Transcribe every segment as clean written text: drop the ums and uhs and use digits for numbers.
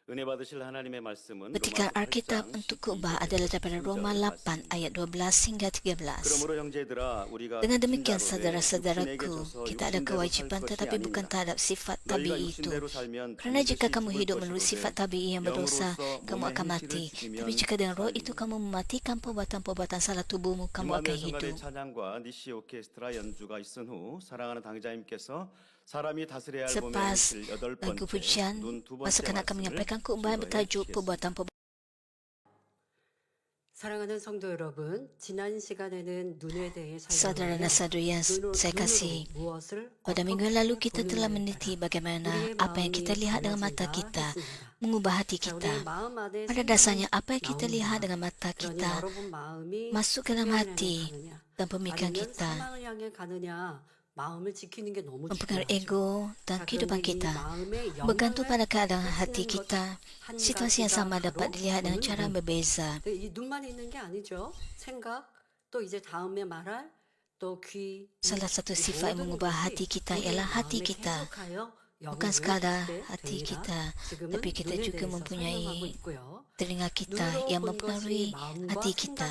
은혜 받으실 하나님의 말씀은 Petikan 로마서 Alkitab 8장 untuk khotbah adalah daripada Roma 8 ayat 12 hingga 13. 그러므로 형제들아 우리가 Dengan demikian 육신자로 돼 육신에게 saudara-saudaraku, 져서 kita ada 육신대로 살 kewajipan 것이 tetapi bukan 아니니라. terhadap sifat 너희가 tabii itu. 육신대로 살면 Kerana jika 반드시 kamu 죽을 hidup menurut sifat 것이로되 tabii yang berdosa, 영으로서 kamu 몸의 akan 행실을 mati. 죽이면 Tapi jika dengan roh itu 살리니. kamu mematikan perbuatan-perbuatan salah tubuhmu, kamu akan 이마누엘 성가대 hidup. 찬양과 니시 오케스트라 연주가 있은 후 사랑하는 당자님께서 사람이 다스려야 할 몸의 Selepas 행실 여덟 lagu 번째, pujian, 눈 두 masa 번째 akan 말씀을 menyampaikan khotbah bertajuk 증거해 perbuatan-perbuatan. 사랑하는 성도 여러분, 지난 시간에는 눈에 대해 Saudara dan 살펴봤는데 saudari yang saya kasih, 무엇을 pada minggu yang lalu kita telah meneliti bagaimana apa yang kita lihat dengan mata kita mengubah hati kita. Pada dasarnya apa yang kita lihat dengan mata kita masuk ke dalam hati dan pemikiran kita, mempengaruhi ego dan kehidupan kita. Bergantung pada keadaan hati kita, situasi yang sama dapat dilihat dengan cara yang berbeza. 이 눈만 있는 게 아니죠. 생각, 또 이제 다음에 말할, 또 귀. Salah satu sifat yang mengubah hati kita ialah hati kita. Bukan sekadar hati kita, tapi kita juga mempunyai telinga kita yang mempengaruhi hati kita.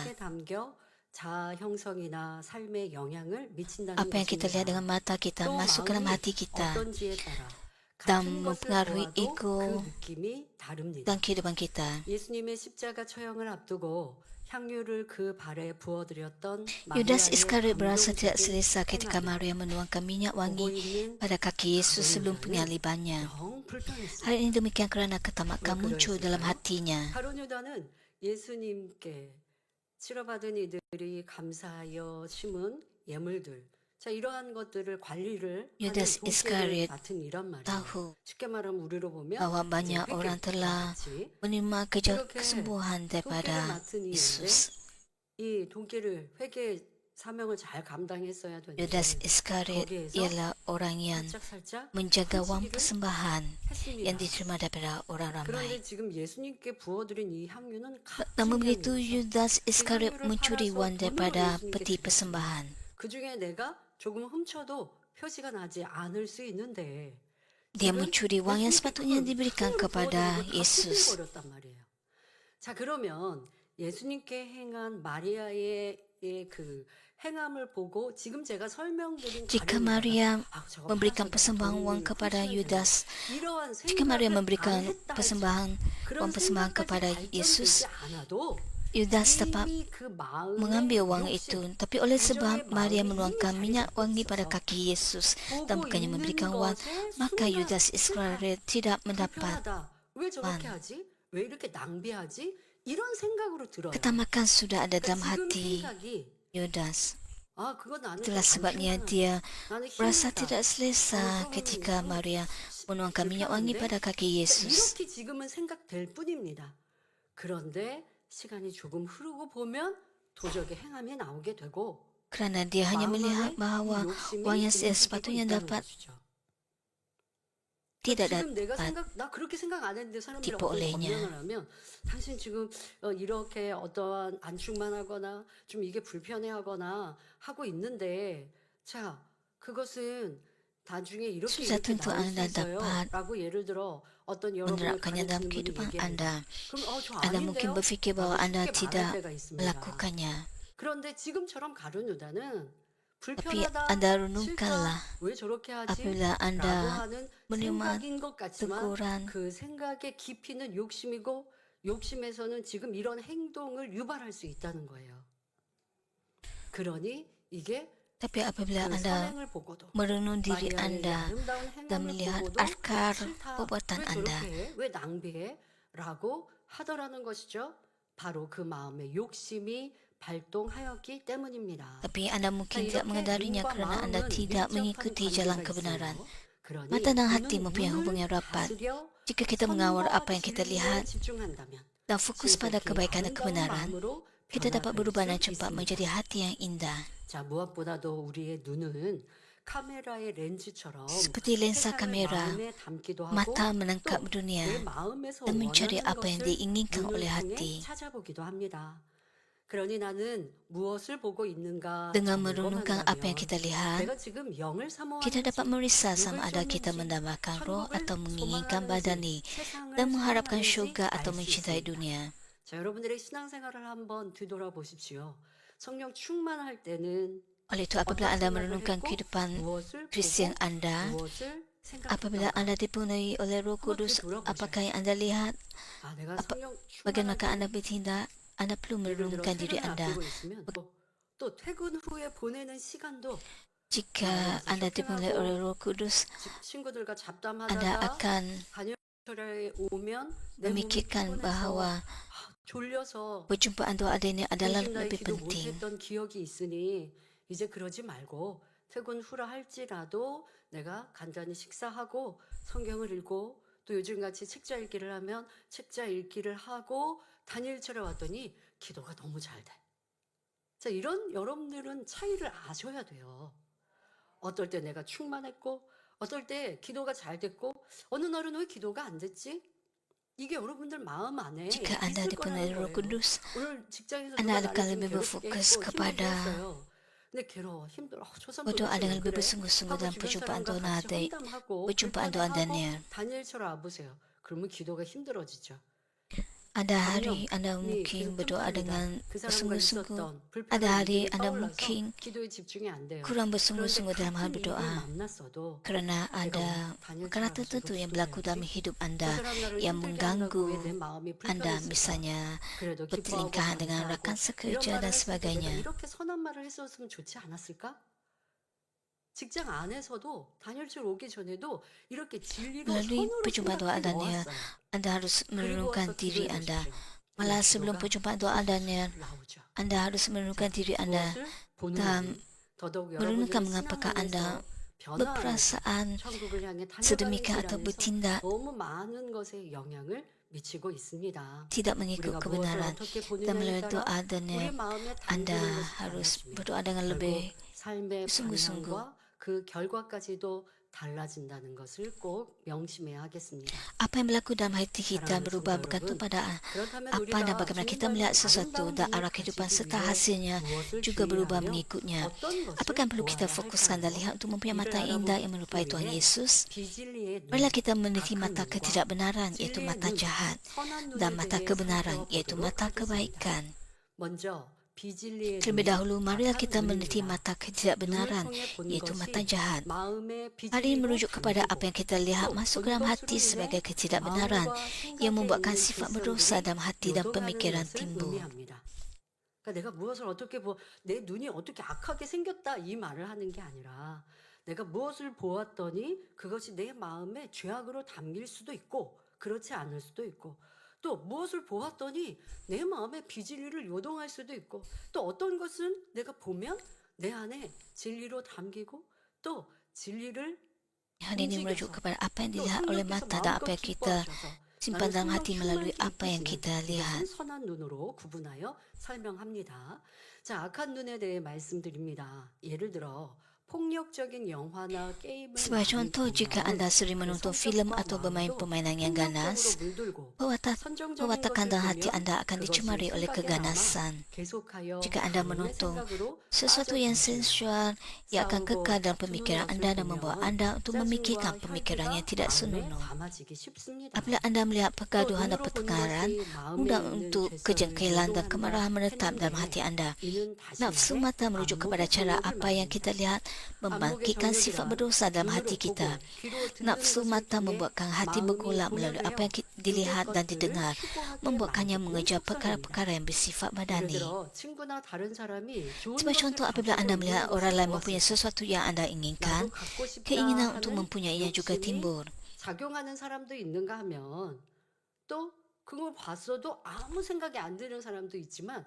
자아 형성이나 삶에 영향을 미친다는 Apa yang kita lihat dengan mata kita masuk ke dalam hati kita dan mempengaruhi ego dan kehidupan kita. 예수님의 십자가 처형을 앞두고 향유를 그 발에 부어드렸던 Yudas Iskariot berasa tidak selesa ketika Maria menuangkan minyak wangi pada kaki Yesus sebelum penyalibannya. Hal ini demikian kerana ketamakan muncul dalam hatinya. 가룟 유다는 예수님께 치러받은 이들이 감사하여 심은 예물들, 자 이러한 것들을 관리를 Yudas 하는 Iskariot 동기를 맡은 이란 말이에요. tahu 쉽게 말하면 우리로 보면 bahwa banyak orang telah menerima kesembuhan daripada Yesus. 이 동기를 회개 사명을 잘 감당했어야 되는데 Yudas Iskariot ialah orang yang 살짝살짝 menjaga wang persembahan yang diterima daripada orang ramai. 그런데 지금 예수님께 부어드린 이 향유는 Namun begitu Yudas Iskariot mencuri wang daripada peti persembahan. 그 중에 내가 조금 훔쳐도 표시가 나지 않을 수 있는데 Dia mencuri wang yang sepatutnya diberikan kepada Yesus. 버렸단 말이에요. 자 그러면 예수님께 행한 마리아의 그 행함을 보고 지금 제가 설명드린 Jika Maria memberikan persembahan wang kepada Yudas, jika Maria memberikan persembahan wang persembahan kepada Yesus, Yudas dapat mengambil wang itu. Tapi oleh sebab Maria menuangkan minyak wangi pada kaki Yesus dan bukannya memberikan wang, maka Yudas Iskariot tidak mendapat 왜 저렇게 하지? 왜 이렇게 낭비하지? 이런 생각으로 들어요. ketamakan sudah ada dalam 지금 hati 생각이 Yudas. 아, 그거 나는 Itulah sebabnya dia merasa tidak selesa ketika Maria menuangkan minyak wangi pada kaki Yesus. 이렇게 지금은 생각될 뿐입니다. 그런데 시간이 조금 흐르고 보면 도적의 행함이 나오게 되고 Kerana dia hanya melihat bahawa wang yang sepatutnya dapat tidak 지금 내가 dapat 나 그렇게 생각 안 했는데 사람들이 tipu 어떤 olehnya. 변명을 하면 당신 지금 이렇게 어떠한 안축만 하거나 좀 이게 불편해하거나 하고 있는데 자 그것은 나중에 이렇게 Sudah 이렇게 tentu 나올 수 anda 있어요 dapat 라고 예를 들어 어떤 여러분을 menerapkannya dalam 가르치는 분이 kehidupan 얘기합니다. anda. 그럼 저 Anda mungkin 아닌데요? berfikir bahawa 라고 anda 쉽게 tidak 말할 때가 있습니다. melakukannya. 그런데 지금처럼 가룟 유다는 Tapi 불편하다, anda 싫다, renungkanlah 왜 저렇게 하지? apabila 라고 anda 하는 menerima 생각인 것 같지만 teguran, 그 생각의 깊이는 욕심이고 욕심에서는 지금 이런 행동을 유발할 수 있다는 거예요. 그러니 이게 tapi apabila 그 anda 선행을 보고도 merenung diri 마리아의 anda 아름다운 dan 행함을 melihat 보고도 akar 싫다, perbuatan 왜 anda, 저렇게 해? 왜 낭비해? 라고 하더라는 것이죠. 바로 그 마음의 욕심이 발동하였기 때문입니다. tapi anda mungkin tidak mengendalinya kerana anda tidak mengikuti jalan kebenaran. 그러니 Mata dan hati 눈을 mempunyai hubungan rapat. 다스려 Jika kita mengawal 선과 apa yang kita 진리에 lihat 집중한다면 dan fokus pada 지극히 kebaikan dan 아름다운 kebenaran, 마음으로 kita dapat 변화될 berubah 수 dan cepat 있습니다. menjadi hati yang indah. 자, 무엇보다도 우리의 눈은 카메라의 렌즈처럼 Seperti lensa 세상을 kamera, 마음에 담기도 하고 mata menangkap 또 dunia 내 마음에서 dan mencari 원하는 apa yang 것을 diinginkan 눈을 oleh 통해 hati. 찾아보기도 합니다. 그러니 나는 무엇을 보고 있는가 Dengan merenungkan apa yang 점검한다면 kita lihat, 내가 지금 영을 kita dapat 사모하는지 merisa sama ada kita mendambakan roh atau menginginkan badani dan mengharapkan syurga atau mencintai dunia. 자, 여러분들의 신앙생활을 한번 뒤돌아보십시오. 성령 충만할 때는 Oleh itu, apabila Anda merenungkan kehidupan 무엇을 Kristian 보고 Anda, 무엇을 apabila 생각했던가. Anda dipenuhi oleh Roh Kudus, apakah yang Anda lihat? 아, 내가 apa- 성령 Bagaimana 충만할 Anda bertindak? Anda perlu 예를 들어 merenungkan diri 퇴근을 Anda. 앞두고 있으면 또 퇴근 후에 보내는 시간도 Jika Anda dipenuhi oleh Roh Kudus, 친구들과 Anda 잡담하다가 akan 단열철에 오면 내 몸이 memikirkan 피곤해서 bahawa 졸려서 perjumpaan doa ini adalah 당신나의 lebih 기도 penting. 못했던 기억이 있으니 이제 그러지 말고 퇴근 후라 할지라도 내가 간단히 식사하고 성경을 읽고 또 요즘같이 책자 읽기를 하면 책자 읽기를 하고 단일철에 왔더니 기도가 너무 잘 돼. 자, 이런 여러분들은 차이를 아셔야 돼요. 어떨 때 내가 충만했고 어떨 때 기도가 잘 됐고 어느 날은 왜 기도가 안 됐지? 이게 여러분들 마음 안에 Jika Anda 있을 dipenuhi 거라는 Roh 거예요. Kudus, 오늘 직장에서 Anda 누가 akan 나를 좀 lebih 괴롭게 berfokus 했고 kepada 힘들게 했어요. 근데 괴로워 힘들어 저 사람 berdoa 도대체 dengan 왜 lebih 그래? bersungguh-sungguh 하고 dalam 주변 perjumpaan 사람과 Tuhan 같이 Anda, 혼담하고 perjumpaan Tuhan 불편해하고 Daniel. 다니엘처럼 와보세요. 그러면 기도가 힘들어지죠. Ada hari 강령, Anda 이 mungkin 계속 berdoa 끔찍합니다. dengan 그 사람과 bersungguh-sungguh. 있었던 Ada 불편한 hari 일들이 Anda 떠올라서 mungkin 기도에 집중이 안 돼요. kurang 그런데 bersungguh-sungguh dalam hal 같은 일을 berdoa 만났어도 kerana ada perkara tertentu yang berlaku dalam hidup 그 Anda 사람 나를 yang 힘들게 한다고 왜 mengganggu 내 마음이 Anda, 불편했을까? misalnya 그래도 기뻐하고 pertelingkahan dengan 감사하고 rakan 이런 sekerja 말을 dan 했을 때 내가 sebagainya. 이렇게 선한 말을 했었으면 좋지 않았을까? 직장 안에서도 단열철 오기 전에도 이렇게 진리로 Melalui 선으로 perjumpaan doa 생각해 Daniel, 놓았어요. Anda harus 그리고 merenungkan 와서 diri 기도해 Anda. 보십시오. Malah 그럼 sebelum 기도가 perjumpaan doa Daniel, 나오죠. Anda harus merenungkan diri Anda 무엇을 보는지 dan 더더욱 merenungkan 여러분들의 mengapakah Anda 신앙안에서 변화하는 berperasaan 천국을 향해 sedemikian 달려가는 atau 길 안에서 bertindak 너무 많은 것에 영향을 미치고 있습니다. tidak mengikut 우리가 무엇을 kebenaran. 어떻게 Dan 보느냐에 melalui 따라 doa 우리 Daniel, 마음에 Anda 담기는 것이 harus 달라집니다. berdoa dengan 결국 lebih 삶의 sungguh-sungguh. 방향과 그 결과까지도 달라진다는 것을 꼭 명심해야 하겠습니다. Apa yang berlaku dalam hati kita 사랑하는 berubah 성도 bergantung 여러분, pada 그렇다면 apa dan 우리가 bagaimana kita 주님과의 melihat sesuatu 아름다운 dan 분을 arah kehidupan 가지기 serta 위해 hasilnya 무엇을 juga berubah 주의하며 mengikutnya. 어떤 것을 Apakah yang perlu kita 보아야 fokuskan dan 할까요? lihat untuk mempunyai 이를 mata yang indah yang 알아보기 merupai Tuhan 위해 Yesus? 비진리의 눈, Marilah kita meneliti 악한 mata 눈과 ketidakbenaran, yaitu 진리의 mata 눈, jahat, 선한 dan 눈에 mata 대해 kebenaran, yaitu 살펴보도록 mata 하겠습니다. kebaikan. 먼저 비진리의 Terlebih 눈, dahulu, marilah 악한 kita meneliti 눈입니다. mata 눈을 ketidakbenaran, 통해 본 yaitu mata 것이 jahat. 마음의 Hal ini 비진리로 merujuk kepada apa yang kita lihat 또 masuk 본 ke dalam 것으로 hati 인해 sebagai ketidakbenaran 마음과 yang 생각에 membuatkan 있는 sifat berdosa 질서들이 dalam hati dan 요동하는 pemikiran 것을 timbul. 의미합니다. 그러니까 내가 무엇을 어떻게 내 눈이 어떻게 악하게 생겼다 이 말을 하는 게 아니라 내가 무엇을 보았더니 그것이 내 마음에 죄악으로 담길 수도 있고 그렇지 않을 수도 있고 또 무엇을 보았더니 내 마음에 비진리를 요동할 수도 있고 또 어떤 것은 내가 보면 내 안에 진리로 담기고 또 진리를 Hal ini merujuk 움직여서 kepada apa yang 또 dilihat oleh 성령께서 mata dan apa 마음껏 yang kita 기뻐하셔서 simpan dalam 나는 hati 성령 melalui 충만케 apa yang 이끄시는 kita lihat. 이것은 선한 눈으로 구분하여 설명합니다. 자, 악한 눈에 대해 말씀드립니다. 예를 들어 폭력적인 영화나 게임을 Sebagai contoh, jika Anda sering menonton filem atau bermain permainan yang ganas, wawakan dan hati Anda akan dicemari oleh keganasan. Jika Anda menonton sesuatu yang sensual, ia akan kekal dalam pemikiran Anda dan membawa Anda untuk memikirkan pemikiran yang tidak senonoh. Apabila Anda melihat pergaduhan dan pertengkaran, mudah untuk kejengkelan dan kemarahan menetap dalam hati Anda. Nafsu mata merujuk kepada cara apa yang kita lihat membangkitkan sifat berdosa dalam hati kita. Nafsu mata membuatkan hati bergolak melalui apa yang dilihat dan didengar, membuatkannya mengejar perkara-perkara yang bersifat badani. Sebagai contoh, apabila Anda melihat orang lain mempunyai sesuatu yang Anda inginkan, keinginan untuk mempunyainya juga timbul. 작용하는 사람도 있는가 하면 또 그걸 봤어도 아무 생각이 안 드는 사람도 있지만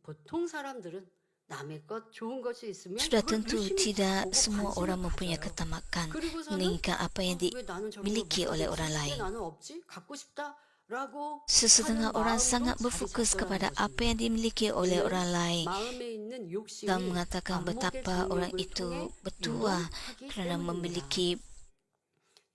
보통 사람들은 남의 것 좋은 것이 있으면 Sudah 그걸 tentu 열심히 tidak 보고 semua 관심을 orang mempunyai 가져요. ketamakan 그리고서는 menginginkan apa yang 왜 나는 저런 걸 dimiliki 못 oleh 가졌지? orang 왜 lain. 나는 없지? 갖고 싶다라고 Sesetengah 하는 orang 마음으로 sangat 자리 berfokus 잡혀야 kepada 하는 apa 것입니다. yang dimiliki oleh 이는 orang lain 마음에 있는 욕심이 dan mengatakan 안목의 betapa orang 정욕을 itu 통해 bertuah 유혹하기 kerana 때문입니다. memiliki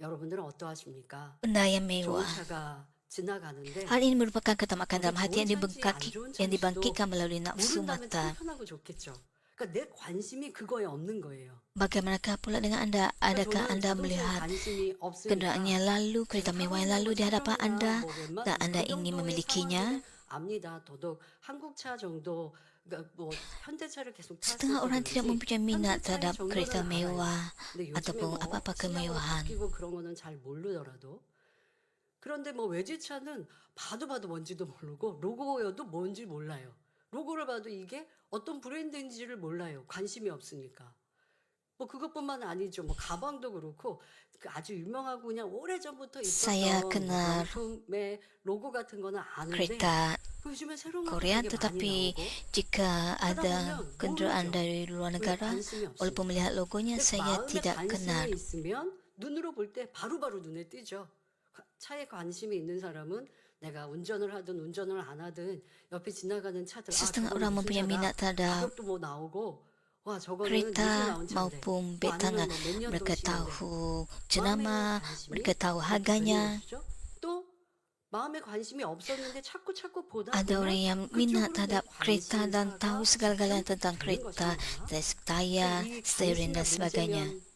여러분들은 어떠하십니까? benda yang 좋은 mewah. 차가 지나가는데 Hal ini merupakan ketamakan 거기 dalam hati yang 좋은 찬지, 안 dibengkaki, 좋은 yang 찬지도 dibangkitkan melalui nafsu 모른다면 mata. 편하고 좋겠죠. 그러니까 내 관심이 그거에 없는 거예요. Bagaimanakah pula dengan Anda? 그러니까 Adakah 저는 Anda 자동차에 melihat 관심이 없으니까 kendaraan yang lalu, kereta 타고 mewah yang 있는 lalu 거 di hadapan 차량이나 Anda 뭐 웬만한 dan Anda 그 ingin 정도의 memilikinya? 상황들은 압니다. 더더욱 한국차 정도 그러니까 뭐 현대차를 계속 Setengah 탔어서 orang tidak 그런지 mempunyai minat 현대차의 terhadap kereta 정도는 알아요. mewah 근데 요즘에 ataupun 뭐 apa-apa 시야가 kemewahan. 바뀌고 그런 거는 잘 모르더라도 그런데 뭐 외제차는 봐도 뭔지도 모르고 로고여도 뭔지 몰라요. 로고를 봐도 이게 어떤 브랜드인지를 몰라요. 관심이 없으니까. 뭐 그것뿐만 아니죠. 뭐 가방도 그렇고 그 아주 유명하고 그냥 오래전부터 Saya 있었던 뭐 kenal 명품의 로고 같은 거는 아는데 kereta 요즘에 새로운 것도 Korea, 되게 많이 tetapi 나오고 jika 하다 ada 보면 kenderaan 모르죠. dari luar 왜 negara, 관심이 walaupun 없으니까. melihat logonya 근데 saya 마음에 tidak kenal. 관심이 있으면 눈으로 볼 때 바로바로 눈에 띄죠. 차에 관심이 있는 사람은 내가 운전을 하든 운전을 안 하든 옆에 지나가는 차들 Setengah 저거는 orang 무슨 mempunyai 차다. minat terhadap 가격도 뭐 나오고 와 저거는 요즘 kereta 나온 차인데 maupun 뭐 beg tangan. 아니면 뭐 몇 년도 Mereka 신인데 tahu 마음의 jenama, 관심이 mereka tahu 그렇게 harganya. 되는 것이죠. 또 마음에 관심이 없었는데 자꾸 보다 Ada orang 보면 yang minat 그쪽으로 내 terhadap kereta dan tahu 관심사가 segala-galanya 지금 tentang 되는 kereta, 것입니다. dari tayar, 이 steering 관심의 dan sebagainya. 문제면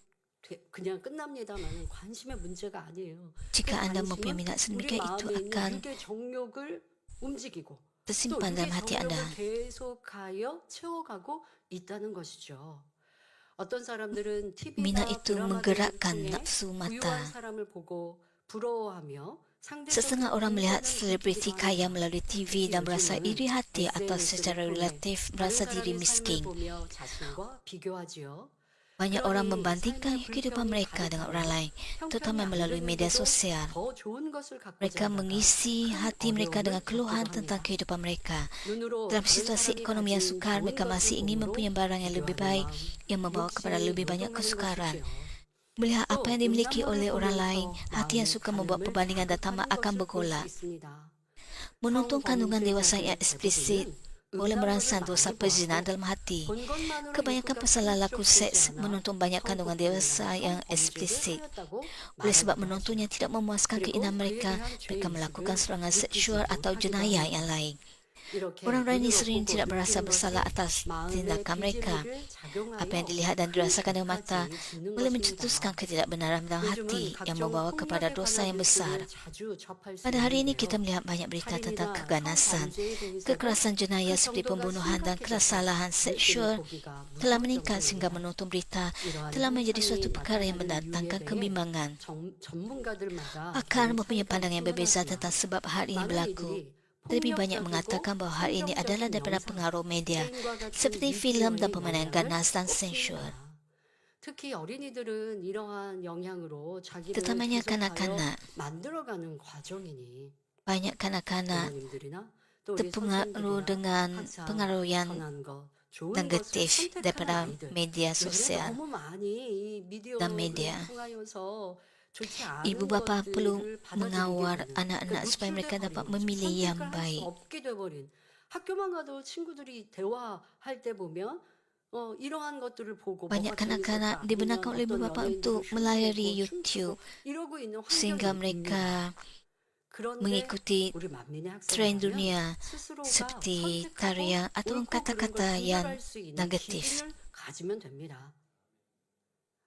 그냥 끝납니다만 관심의 문제가 아니에요. 그 Jika Anda mempunyai 관심은 minat 우리 sedemikian itu 마음에 있는 akan 육의 정욕을 움직이고 또 tersimpan 육의 dalam hati 정욕을 Anda. 계속하여 채워가고 있다는 것이죠. 어떤 사람들은 Minat TV나 itu 드라마 등을 menggerakkan 통해 nafsu 부유한 mata. 사람을 보고 부러워하며 Setengah 상대적인 orang melihat 인권을 selebriti 느끼기도 kaya 합니다. melalui TV 특히 dan merasa 요즘은 iri hati atau SNS를 secara 통해 relatif 다른 merasa diri 사람의 삶을 miskin. 보며 자신과 비교하지요. Banyak orang 그러니 membandingkan 삶의 kehidupan 불평이 mereka dengan orang 다르다면 lain, 형편이 terutama 안 melalui media 됐는데도 sosial. 더 좋은 것을 갖고자 Mereka 하다가 mengisi 큰 hati mereka dengan 어려움을 keluhan 겪기도 tentang 합니다. kehidupan mereka. 눈으로 Dalam 다른 situasi 사람이 ekonomi yang 가진 sukar, 좋은 mereka 것을 masih ingin 보므로 mempunyai barang yang lebih 비교하는 baik 마음, yang membawa kepada 욕심이 lebih banyak 요동하는 kesukaran. 것이지요. Melihat apa 또 yang dimiliki oleh 음란물을 orang lain, 보면서 hati yang 마음의 suka membuat 간음을 perbandingan dan tamak 자극하는 akan 것을 볼 수 bergolak. 있습니다. Menonton kandungan dewasa yang 성범죄자들의 eksplisit 대부분은 boleh merangsang 음란물을 dosa 많이 perzinahan 보았고 dalam hati. 본 것만으로 Kebanyakan 욕구가 pesalah 끈적 laku 되지 seks 않아 menonton banyak kandungan dewasa yang 성폭행이나 eksplisit. 성범죄를 하였다고 Oleh sebab 말하기도 menontonnya 하죠. tidak memuaskan 그리고 keinginan 그에 mereka, 대한 mereka melakukan 죄의식을 serangan 느끼지 seksual atau 못하기도 jenayah 합니다. yang lain. 이렇게 Orang-orang ini 눈으로 sering 보고 tidak merasa 느낀 bersalah 것이 atas 마음의 tindakan mereka. 비질을 Apa yang 작용하여 dilihat dan 큰 dirasakan dengan mata 죄까지 짓는 boleh 것입니다. mencetuskan ketidakbenaran dalam hati 요즘은 yang 각종 membawa kepada 폭력에 dosa yang 관한 besar. 뉴스를 자주 접할 수 Pada hari ini kita 있는데요. melihat banyak berita tentang 살인이나 keganasan, 성범죄에 대해서도 kekerasan jenayah 그 seperti 정도가 pembunuhan dan 심각해졌고 kesalahan 뉴스를 seksual 보기가 telah 무서울 meningkat sehingga 정도입니다. menonton berita 이러한 telah menjadi 현상이 suatu perkara yang 나타나는 이유에 mendatangkan 대해 kebimbangan. 전문가들마다 Pakar 다른 mempunyai 차이가 pandangan yang berbeza 뚜렷하지만 tentang sebab hal ini 많은 berlaku. 이들이 Lebih banyak 폭력적이고 mengatakan bahawa hal ini adalah 선정적인 daripada 영상, pengaruh media, 게임과 같은 seperti filem dan 미디어의 permainan 영향을 ganas dan sensual. 꼽습니다. 특히 어린이들은 이러한 영향으로 자기를 Terutamanya 계속하여 kanak-kanak. 만들어가는 과정이니 Banyak kanak-kanak 부모님들이나 또 우리 terpengaruh 선생들이나 dengan 항상 pengaruh yang 선한 것, 좋은 것을 negatif 선택하는 daripada 아이들. media 요즘에 sosial. 너무 많이 이 미디어를 dan media. 통하여서 좋지 Ibu 않은 bapa perlu 것들을 mengawal 받아들이게 되는 anak-anak 그러니까 supaya mereka 노출돼 dapat 버린 거죠. memilih yang 선택을 할 수 baik. 없게 돼버린 학교만 가도 친구들이 대화할 때 보면 이러한 것들을 보고 Banyak 뭐가 kanak-kanak 재밌었다 dibenarkan 아니면 oleh ibu 어떤 bapa 연예인들을 untuk melayari 흉내내고 YouTube 춤추고 이러고 있는 sehingga 환경이 mereka 있습니다. 그런데 mengikuti 우리 만민의 tren 학생이라면 dunia 스스로가 seperti 선택하고 tarian ataupun 옳고 그른 걸 kata-kata yang 분별할 수 있는 negatif. 기준을 가지면 됩니다.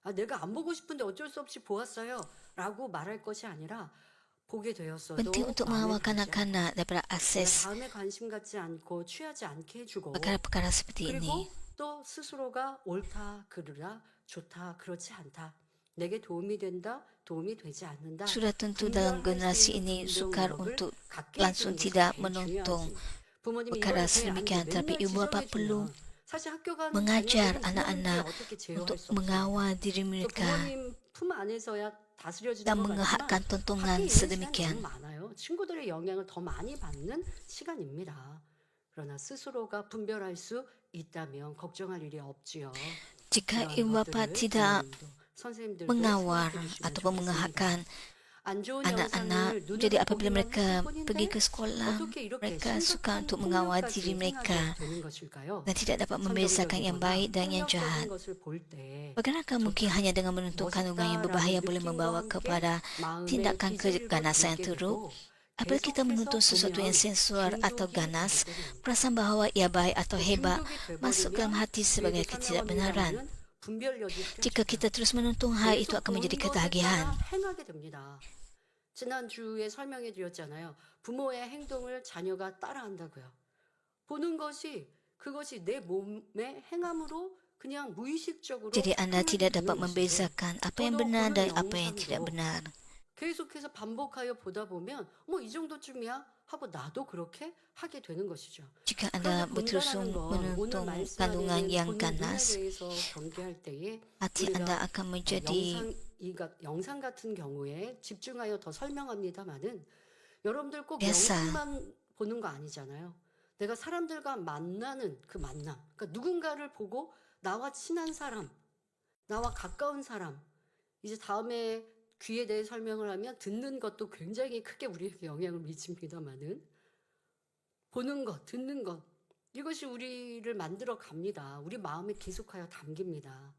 내가 안 보고 싶은데 어쩔 수 없이 보았어요 라고 말할 것이 아니라 보게 되었어도 Penting untuk 마음에 mengawal 들지 않고 kanak-kanak daripada 내가 akses 다음에 관심 갖지 않고 취하지 않게 해주고 perkara-perkara seperti 그리고 ini. 또 스스로가 옳다 그르다 좋다 그렇지 않다 내게 도움이 된다 도움이 되지 않는다 Sudah tentu dalam generasi ini sukar untuk langsung tidak menonton perkara sedemikian, tapi ibu bapa perlu mengajar anak-anak untuk mengawal diri mereka dan mengehakkan tontonan sedemikian. 친구들의 영향을 더 많이 받는 시간입니다. 그러나 스스로가 분별할 수 있다면 걱정할 일이 없지요. Jika ibu bapa tidak mengawal ataupun mengehakkan anak-anak, jadi apabila mereka pergi ke sekolah, mereka suka untuk mengawal diri mereka dan tidak dapat membezakan yang baik dan yang jahat. Bagaimanakah mungkin hanya dengan menonton kandungan yang berbahaya boleh membawa kepada tindakan keganasan yang teruk? Apabila kita menuntut sesuatu yang sensual atau ganas, perasaan bahwa ia baik atau hebat masuk dalam hati sebagai ketidakbenaran. Jika kita terus menuntut hal itu akan menjadi ketagihan. 지난주에 설명해 드렸잖아요. 부모의 행동을 자녀가 따라한다고요. 보는 것이 그것이 내 몸의 행함으로 그냥 무의식적으로 Jadi Anda tidak dapat membezakan apa yang benar dan apa yang tidak benar. 계속해서 반복하여 보다 보면 뭐 이 정도쯤이야 하고 나도 그렇게 하게 되는 것이죠. Jika Anda berterus menuntut kandungan yang ganas, 경계할 때에 hati Anda akan menjadi 영상 같은 경우에 집중하여 더 설명합니다만은 여러분들 꼭 비asa. 영상만 보는 거 아니잖아요. 내가 사람들과 만나는 그 만남, 그러니까 누군가를 보고 나와 친한 사람, 나와 가까운 사람, 이제 다음에 귀에 대해 설명을 하면 듣는 것도 굉장히 크게 우리에게 영향을 미칩니다만은 보는 것, 듣는 것 이것이 우리를 만들어 갑니다. 우리 마음에 계속하여 담깁니다.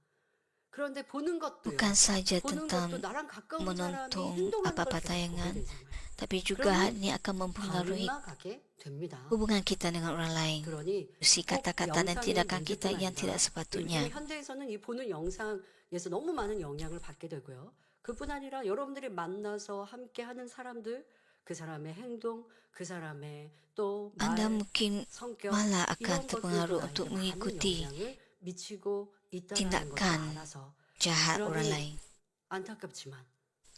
그런데 보는 것도요. bukan saja 보는 tentang 것도 나랑 가까운 사람이 menonton 행동하는 apa-apa 걸 계속 보게 tayangan, 되잖아요. tapi juga hal ini akan mempengaruhi 닮아가게 됩니다. hubungan kita dengan orang lain. 그러니 Usi kata-kata dan tindakan kita yang tidak sepatutnya. 요즘 현대에서는 이 보는 영상에서 너무 많은 영향을 받게 되고요. 그뿐 아니라 여러분들이 만나서 함께 하는 사람들, 그 사람의 행동, 그 사람의 또 Anda 말, mungkin 성격 malah akan 이런 terpengaruh 것들도 untuk 나에게 많은 mengikuti 영향을 미치고 있다는 tindakan 것을 알아서 jahat orang 그러니 lain. 안타깝지만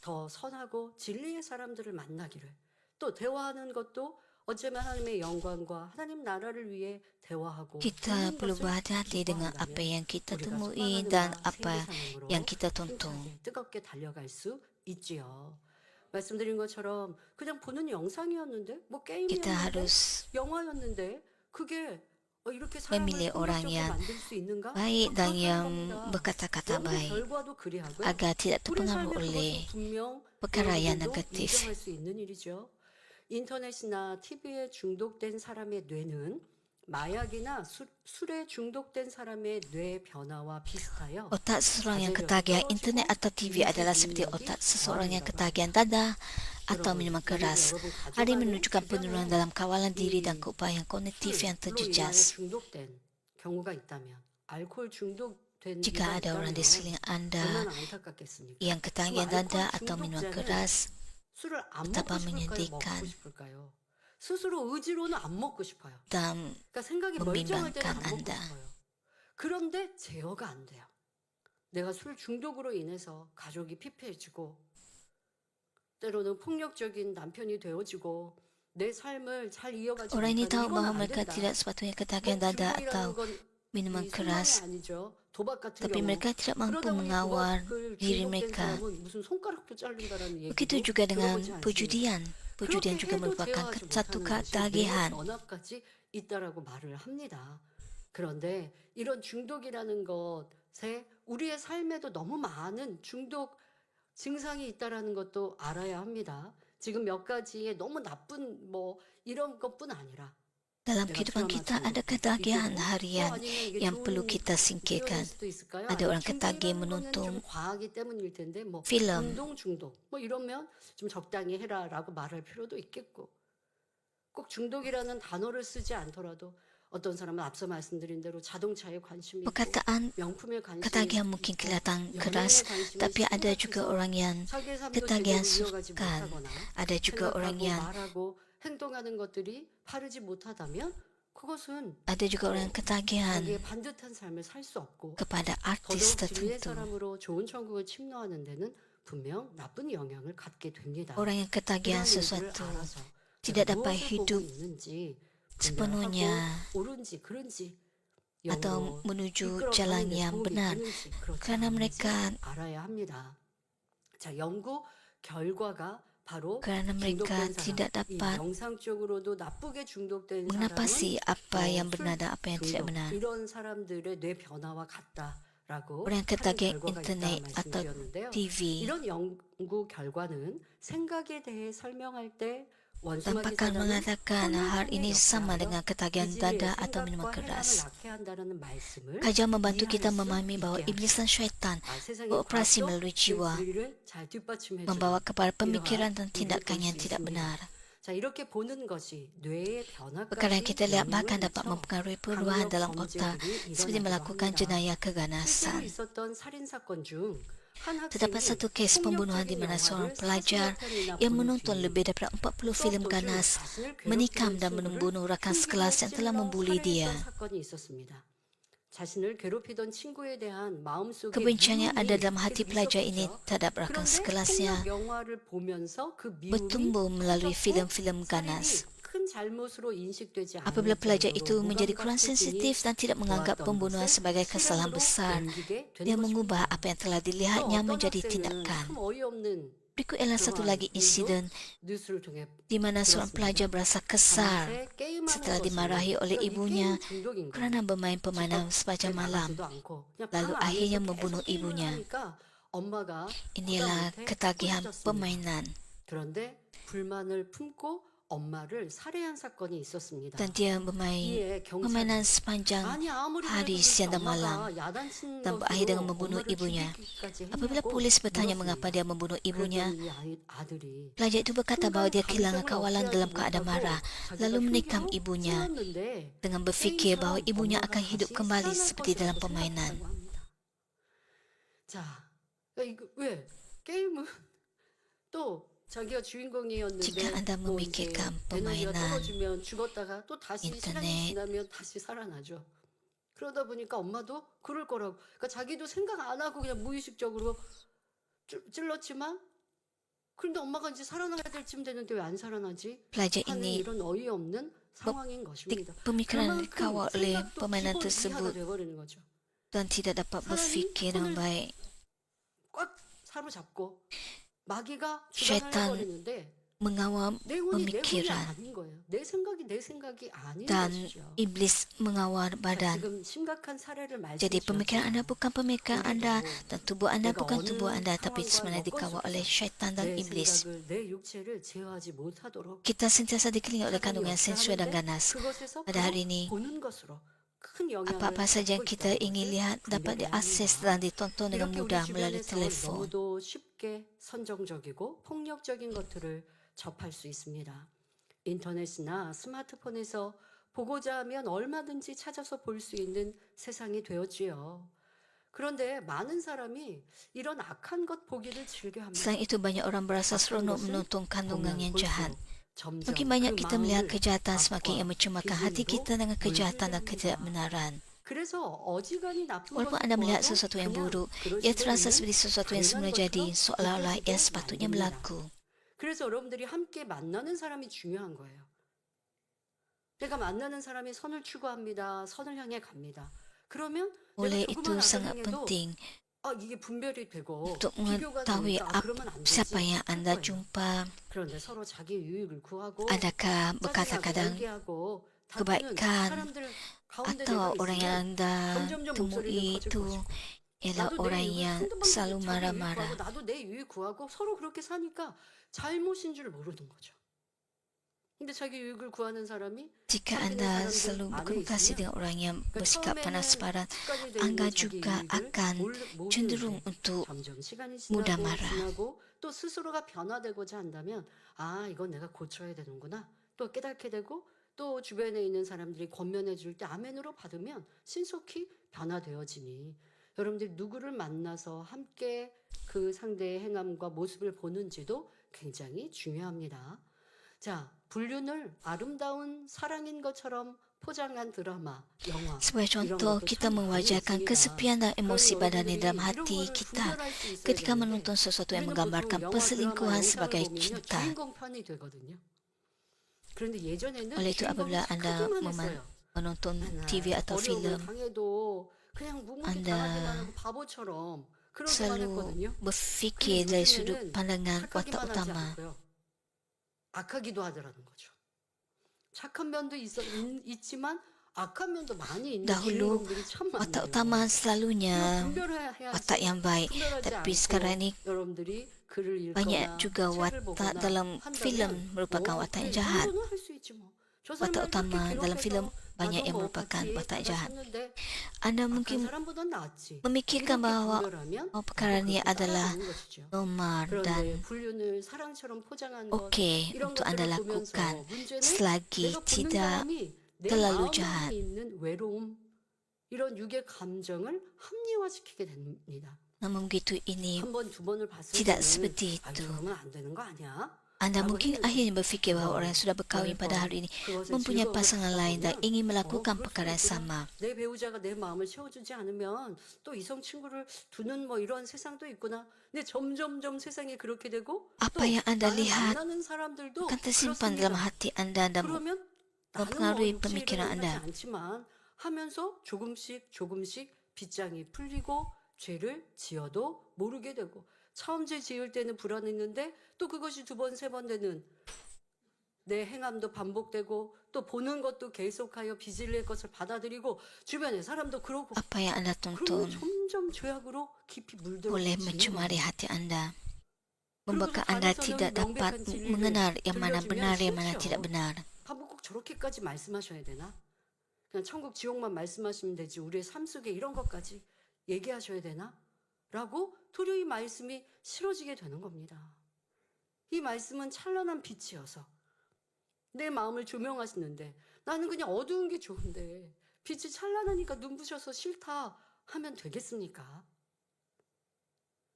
더 선하고 진리의 사람들을 만나기를 또 대화하는 것도 어쩌면 하나님의 영광과 하나님 나라를 위해 대화하고 Kita 듣는 perlu 것을 berhati-hati dengan apa 기뻐한다면 yang kita 우리가 temui 소망하는 dan 바 apa 세계상으로 yang kita tonton. 힘차게 뜨겁게 달려갈 수 있지요. 말씀드린 것처럼 그냥 보는 영상이었는데 뭐 Kita 게임이었는데 harus 영화였는데 그게 이렇게 memilih 사람을 orang 폭력적으로 yang 만들 수 있는가? baik dan 그렇다는 yang 겁니다. berkata-kata 연구 baik 결과도 그리하고요. agar tidak 우리 terpengaruh 삶에 oleh 그것도 분명 perkara yang 여러분들도 negatif. 인정할 수 있는 일이죠. 인터넷이나 TV에 중독된 사람의 뇌는 마약이나 술에 중독된 사람의 뇌 변화와 비슷하여 Otak seseorang yang ketagihan internet atau TV adalah seperti otak seseorang yang ketagihan dadah atau minuman keras. Hal ini menunjukkan penurunan dalam kawalan diri dan keupayaan kognitif yang terjejas. 중독된 경우가 있다면 알코올 중독된 Jika 이가 ada orang di 있다면 sekeliling Anda 얼마나 안타깝겠습니까? yang ketagihan dadah atau minuman keras, 술을 안 betapa 먹고 싶을까요? menyedihkan. 먹고 싶을까요? 스스로 의지로는 안 먹고 싶어요. dan 그러니까 생각이 멀쩡할 때는 안 membimbangkan 먹고 Anda. 싶어요. 그런데 제어가 안 돼요. 내가 술 중독으로 인해서 가족이 피폐해지고 때로는 폭력적인 남편이 되어지고 내 삶을 잘 이어가지 Orang ini tahu 못하는 bahwa 이건 안 mereka 된다. tidak sepatutnya 뭐 ketagihan dadah 중독이라는 atau 건 minuman 이 keras, 생명이 아니죠. 도박 같은 tapi 경우. mereka tidak mampu 그러다 보니 mengawal 도박을 diri 중독된 mereka. 사람은 무슨 손가락도 잘린다는 얘기도 Begitu juga dengan 들어보지 않습니까? perjudian. Perjudian 그렇게 juga 해도 merupakan 제어하지 satu 못하는 것이 ketagihan. 뇌 변화까지 있다라고 말을 합니다. 그런데 이런 중독이라는 것에 우리의 삶에도 너무 많은 중독 증상이 있다라는 것도 알아야 합니다. 지금 몇 가지의 너무 나쁜 뭐 이런 것뿐 아니라 Dalam kehidupan kita ada ketagihan harian yang perlu kita singkirkan. Ada orang ketagih menonton 과하기 때문일 텐데 뭐 film. 운동 중독 뭐 이러면 좀 적당히 해라라고 말할 필요도 있겠고 꼭 중독이라는 단어를 쓰지 않더라도 어떤 사람은 앞서 말씀드린 대로 자동차에 관심이 있고 Perkataan 명품에 관심이 ketagihan 있고 mungkin kelihatan 연애에 keras, 관심이 tapi ada 심각해서 juga orang yang 자기의 삶도 ketagihan 제대로 이어가지 sukan. 못하거나 Ada juga orang 생각하고 yang 말하고 행동하는 것들이 바르지 못하다면 그것은 ada juga orang yang ketagihan 자기의 반듯한 삶을 살 수 없고 kepada artis 더더욱 진리의 tertentu. 사람으로 좋은 천국을 침노하는 데는 분명 나쁜 영향을 갖게 됩니다. Orang yang ketagihan 그런 일들을 sesuatu 알아서 tidak 내가 dapat 무엇을 hidup 보고 있는지 sepenuhnya 분별하고 옳은지 그른지 atau 영으로 menuju 이끌어가는 jalan 데 yang 도움이 benar. 되는지 그렇지 Karena 않은지 mereka 알아야 합니다. 자, 연구 결과가 바로 Kerana mereka 중독된 tidak 사람, 이 dapat 영상적으로도 나쁘게 중독된 menapasi 사람은 apa yang benar dan apa yang tidak 중독, benar. 이런 사람들의 뇌 변화와 같다라고 Orang yang 하는 ketagihan 결과가 internet 있다 atau 말씀드렸는데요. TV 이런 연구 결과는 생각에 대해 설명할 때 tanpa akan mengatakan hal ini sama dengan ketagihan dadah atau minuman keras. Kajian membantu kita memahami bahwa iblis dan syaitan beroperasi melalui jiwa, membawa kepada pemikiran dan tindakan yang tidak benar. 자, 이렇게 보는 것이 뇌의 Perkara yang 변화까지 kita lihat bahkan 영향을 dapat 미쳐 mempengaruhi perubahan dalam otak seperti melakukan jenayah 실제로 keganasan. 있었던 살인 사건 중 한 Terdapat 학생이 satu kes pembunuhan di mana seorang pelajar yang menonton lebih daripada 40 filem ganas menikam dan membunuh rakan sekelas yang telah membuli dia. 사건이 있었습니다. 자신을 괴롭히던 친구에 대한 마음속의 Kebencian yang ada 미움이 dalam hati 계속 pelajar ini 있었겠죠. terhadap rakan 그런데 sekelasnya 폭력 영화를 보면서 그 미움이 bertumbuh melalui 커졌고 filem-filem ganas. 살인이 큰 잘못으로 인식되지 않을 Apabila pelajar 정도로 itu menjadi 무감각해지니 kurang sensitif dan tidak menganggap 보았던 pembunuhan 것을 sebagai kesalahan 실행으로 besar, 옮기게 되는 dia 것입니다. mengubah apa yang telah 또 dilihatnya 어떤 menjadi 학생은 tindakan. 참 어이없는 Berikut ialah satu 그러한 lagi 일도 insiden 뉴스를 통해 di mana seorang pelajar berasa kesal 밤새 게임하는 setelah 것을, dimarahi oleh 그러니까 이 ibunya 게임 중독인 거예요. kerana bermain permainan sepanjang malam. 나가지도 않고 그냥 Lalu 방 akhirnya 안에서 membunuh 계속 게임을 ibunya. 하니까 엄마가 Inilah 허다못해 ketagihan 꾸짖었습니다. permainan. 그런데 불만을 품고 엄마를 살해한 사건이 있었습니다. Dan dia bermain 이에 permainan 경찰이 sepanjang 아니 아무리 hari, 그래도 siang dan 엄마가 malam 야단친 dan berakhir dengan 것으로 membunuh 엄마를 ibunya. 죽이기까지 Apabila 했냐고 polis bertanya 물었습니다. mengapa dia membunuh ibunya, 그랬더니 이 아들이 pelajar itu berkata bahawa dia kehilangan 감정을 kawalan dalam 억제하지 keadaan 못하고 marah, 자기가 lalu menikam 흉기로 ibunya 찔렀는데 dengan berfikir bahawa 게임처럼 ibunya 엄마가 akan hidup 다시 kembali 살아날 seperti dalam 것이라고 permainan. 생각했다고 합니다. 자, 이거 왜 게임은 또 자기가 주인공이었는데 Jika anda 뭐 이제 memikirkan 에너지가 permainan 떨어지면 죽었다가 또 다시 시간이 internet, 지나면 다시 살아나죠. 그러다 보니까 엄마도 그럴 거라고. 그러니까 자기도 생각 안 하고 그냥 무의식적으로 찔렀지만 그런데 엄마가 이제 살아나야 될 쯤 되는데 왜 안 살아나지? pelajar 하는 ini 이런 어이없는 상황인 것입니다. pemikiran 그만큼 kawal oleh 생각도 permainan 기본 이하가 tersebut 돼버리는 거죠. dan tidak dapat 사람이 berfikir dengan 손을 baik. 꽉 사로잡고 마귀가 Syaitan 주관을 해버리는데 mengawal 내 혼이 pemikiran 아닌 거예요. 내 생각이 아닌 dan 것이죠. iblis mengawal 자, badan. 지금 심각한 사례를 Jadi pemikiran anda bukan pemikiran anda dan tubuh anda 내가 bukan 어느 tubuh anda tapi 상황과 sebenarnya dikawal oleh syaitan dan 내 iblis. 생각을 내 육체를 제어하지 못하도록 Kita sentiasa dikelilingi oleh 사단이 kandungan sensual dan 역사하는데 ganas. 그것에서 Pada hari ini, 보는 것으로 큰 영향을 apa-apa saja yang 받고 kita 있다는 ingin 것을 lihat dapat 분별해야 diakses 합니다. dan ditonton dengan 이렇게 우리 mudah melalui 주변에서 telefon. 너무도 쉽게 선정적이고 폭력적인 것들을 접할 수 있습니다. 인터넷이나 스마트폰에서 보고자 하면 얼마든지 찾아서 볼 수 있는 세상이 되었지요. 그런데 많은 사람이 이런 악한 것 보기를 즐겨합니다. Selain itu banyak orang berasa 악한 seronok 것을 menonton kandungan 보면 yang jahat. 볼수록 점점 Mungkin banyak 그 kita melihat 마음을 kejahatan semakin 악과 yang mencemakan hati 기준으로 kita dengan kejahatan dan 물들게 합니다. ketidakbenaran. 그래서 어지간히 나쁜 Walaupun 것을 anda melihat 보아도 sesuatu yang 그냥 buruk, 그러시고 ia terasa 있는 seperti sesuatu yang 당연한 sebenarnya jadi, 것처럼 seolah-olah ia 느껴지게 sepatutnya 만듭니다. berlaku. 그래서 여러분들이 함께 만나는 사람이 중요한 거예요. 내가 만나는 사람이 선을 추구합니다. 선을 향해 갑니다. 그러면 Oleh 내가 itu 조그만 sangat 악을 행해도 penting 이게 분별이 되고 untuk 비교가 mengetahui 되니까 그러면 안 되지 siapa yang 할 anda 거예요. jumpa, 그런데 서로 자기 유익을 구하고 adakah 짜증나고 berkata-kadang 얘기하고 다투는 kebaikan 사람들 가운데 atau 내가 orang yang 있으면 anda 점점점 temui 목소리는 커질 itu 것이고 ialah 나도 내 orang 유익 yang 상대방 selalu 자기 유익 marah-marah. 구하고 나도 내 유익 구하고 서로 그렇게 사니까 잘못인 줄 모르는 거죠. 근데 자기 유익을 구하는 사람이 Jika 섬기는 anda 사람들 selalu 안에 berkomunikasi 있으면 dengan orang yang 그러니까 bersikap 처음에는 panas-panas, 습관이 돼 anda 있는 자기 juga 유익을 akan cenderung 모르는데 untuk 점점 시간이 mudah 지나고 marah. 지나고 또 스스로가 변화되고자 한다면 이건 내가 고쳐야 되는구나 또 깨닫게 되고 또 주변에 있는 사람들이 권면해 줄 때 아멘으로 받으면 신속히 변화되어지니 여러분들이 누구를 만나서 함께 그 상대의 행함과 모습을 보는지도 굉장히 중요합니다. 자, 불륜을 아름다운 사랑인 것처럼 포장한 드라마, 영화 Sebagai 이런 contoh, 것도 kita 참 많이 mewajarkan 있습니다. kesepian dan emosi 그러니 badani 여러분들이 dalam 이런 hati 거를 kita 분별할 수 있어야 ketika 되는데 menonton sesuatu yang 우리는 menggambarkan 보통 영화, perselingkuhan 드라마, sebagai 영상을 보면요, cinta. 주인공 편이 되거든요. 그런데 예전에는 Oleh itu, 주인공이 apabila anda 착하기만 했어요. menonton 맨날 TV atau 어려움을 filem, 당해도 그냥 묵묵히 anda 당하기만 하고 바보처럼 그러기만 selalu 했거든요. berfikir 근데 dari sudut 요즘에는 pandangan watak 착하기만 하지 utama. 않고요. 악하기도 하더라는 거죠. 착한 면도 있지만 악한 면도 많이 있는 Dahulu, 주인공들이 참 watak 많아요. utama selalunya 분별해야 watak yang baik. 분별하지 Tapi 않고 sekarang ini 여러분들이 글을 읽거나 banyak juga 책을 watak 보거나 dalam 한다면 filem merupakan watak yang jahat. 이 정도는 할 수 있지 뭐. watak utama dalam filem banyak yang merupakan watak jahat. Anda mungkin memikirkan bahwa perkara ini adalah normal dan oke untuk Anda lakukan selagi tidak terlalu jahat. 이런 육의 감정을 합리화시키게 됩니다. Namun begitu ini 한 번, 두 번을 봤을 tidak 때는 seperti 아, itu. 그러면 안 되는 거 아니야? Anda mungkin akhirnya berfikir bahwa orang yang sudah berkahwin pada hari ini mempunyai pasangan lain dan ingin melakukan perkara yang sama. 내 배우자가 내 마음을 채워주지 않으면 또 이성 친구를 두는 뭐 이런 세상도 있구나. 근데 점점점 세상이 그렇게 되고 Apa yang Anda 나를 lihat 만나는 사람들도 akan tersimpan dalam 그렇습니다. hati Anda dan 그러면 mempengaruhi 나는 뭐 pemikiran 욕심을 Anda. 하지 않지만 하면서 조금씩 빗장이 풀리고 죄를 지어도 모르게 되고 처음 죄 지을 때는 불안했는데 또 그것이 두 번, 세 번 되는 내 행함도 반복되고 또 보는 것도 계속하여 빚을 낼 것을 받아들이고 주변의 사람도 그러고 Apa yang Anda 그러면 tonton 점점 죄악으로 깊이 물들어 boleh mencemari hati Anda, membuatkan Anda tidak dapat mengenal yang mana benar, yang mana tidak benar. 꼭 저렇게까지 말씀하셔야 되나? 그냥 천국 지옥만 말씀하시면 되지 우리의 삶 속에 이런 것까지 얘기하셔야 되나? 라고 도리어 이 말씀이 싫어지게 되는 겁니다. 이 말씀은 찬란한 빛이어서 내 마음을 조명하시는데 나는 그냥 어두운 게 좋은데 빛이 찬란하니까 눈부셔서 싫다 하면 되겠습니까?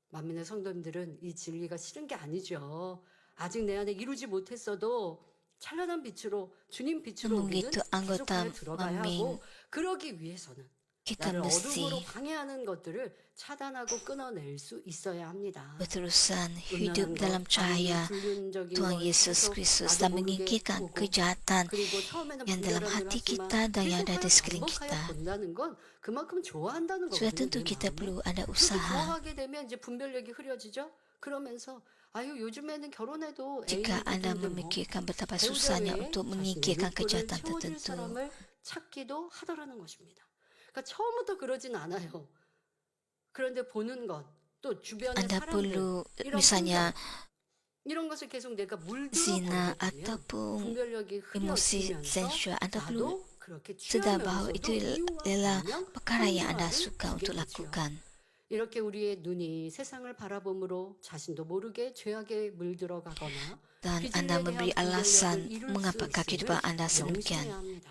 만민의 성도님들은 이 진리가 싫은 게 아니죠. 아직 내 안에 이루지 못했어도 찬란한 빛으로 주님 빛으로 Namun 우리는 begitu anggota 계속하여 들어가야 Mamin 하고 그러기 위해서는 kita 나를 mesti 어둠으로 방해하는 것들을 차단하고 끊어낼 수 있어야 합니다. berterusan hidup dalam cahaya Tuhan Yesus Kristus dan menyingkirkan kejahatan yang dalam hati kita dan yang ada di sekeliling kita. 그만큼 좋아한다는 Sudah 거거든요. tentu 내 kita 마음이. perlu ada 그렇게 usaha. 좋아하게 되면 이제 분별력이 흐려지죠. 그러면서 아유 요즘에는 결혼해도 Jika 애인이 Anda 있는데 뭐 memikirkan betapa 배우자 susahnya 외에 untuk 자신의 menyingkirkan 욕구를 kejahatan 채워줄 tertentu, 사람을 찾기도 하더라는 것입니다. 그러니까 처음부터 그러진 않아요. 그런데 보는 것, 또 주변의 Anda 사람들, perlu 이런 misalnya 이런 것을 계속 내가 zina 물들어 버리면 ataupun 분별력이 emosi 흐려지면서 sensual, Anda perlu 나도 그렇게 sedar bahawa 취하면서도 itu 이유와 adalah 분명 perkara yang Anda 한동안을 suka 두게 untuk 되죠. lakukan. 이렇게 우리의 눈이 세상을 바라봄으로 자신도 모르게 죄악에 물들어가거나 Dan 빚을 Anda 내게 memberi 한 alasan 분별력을 이룰 수 mengapakah kehidupan 있음을 Anda 명심해야 sedemikian. 합니다.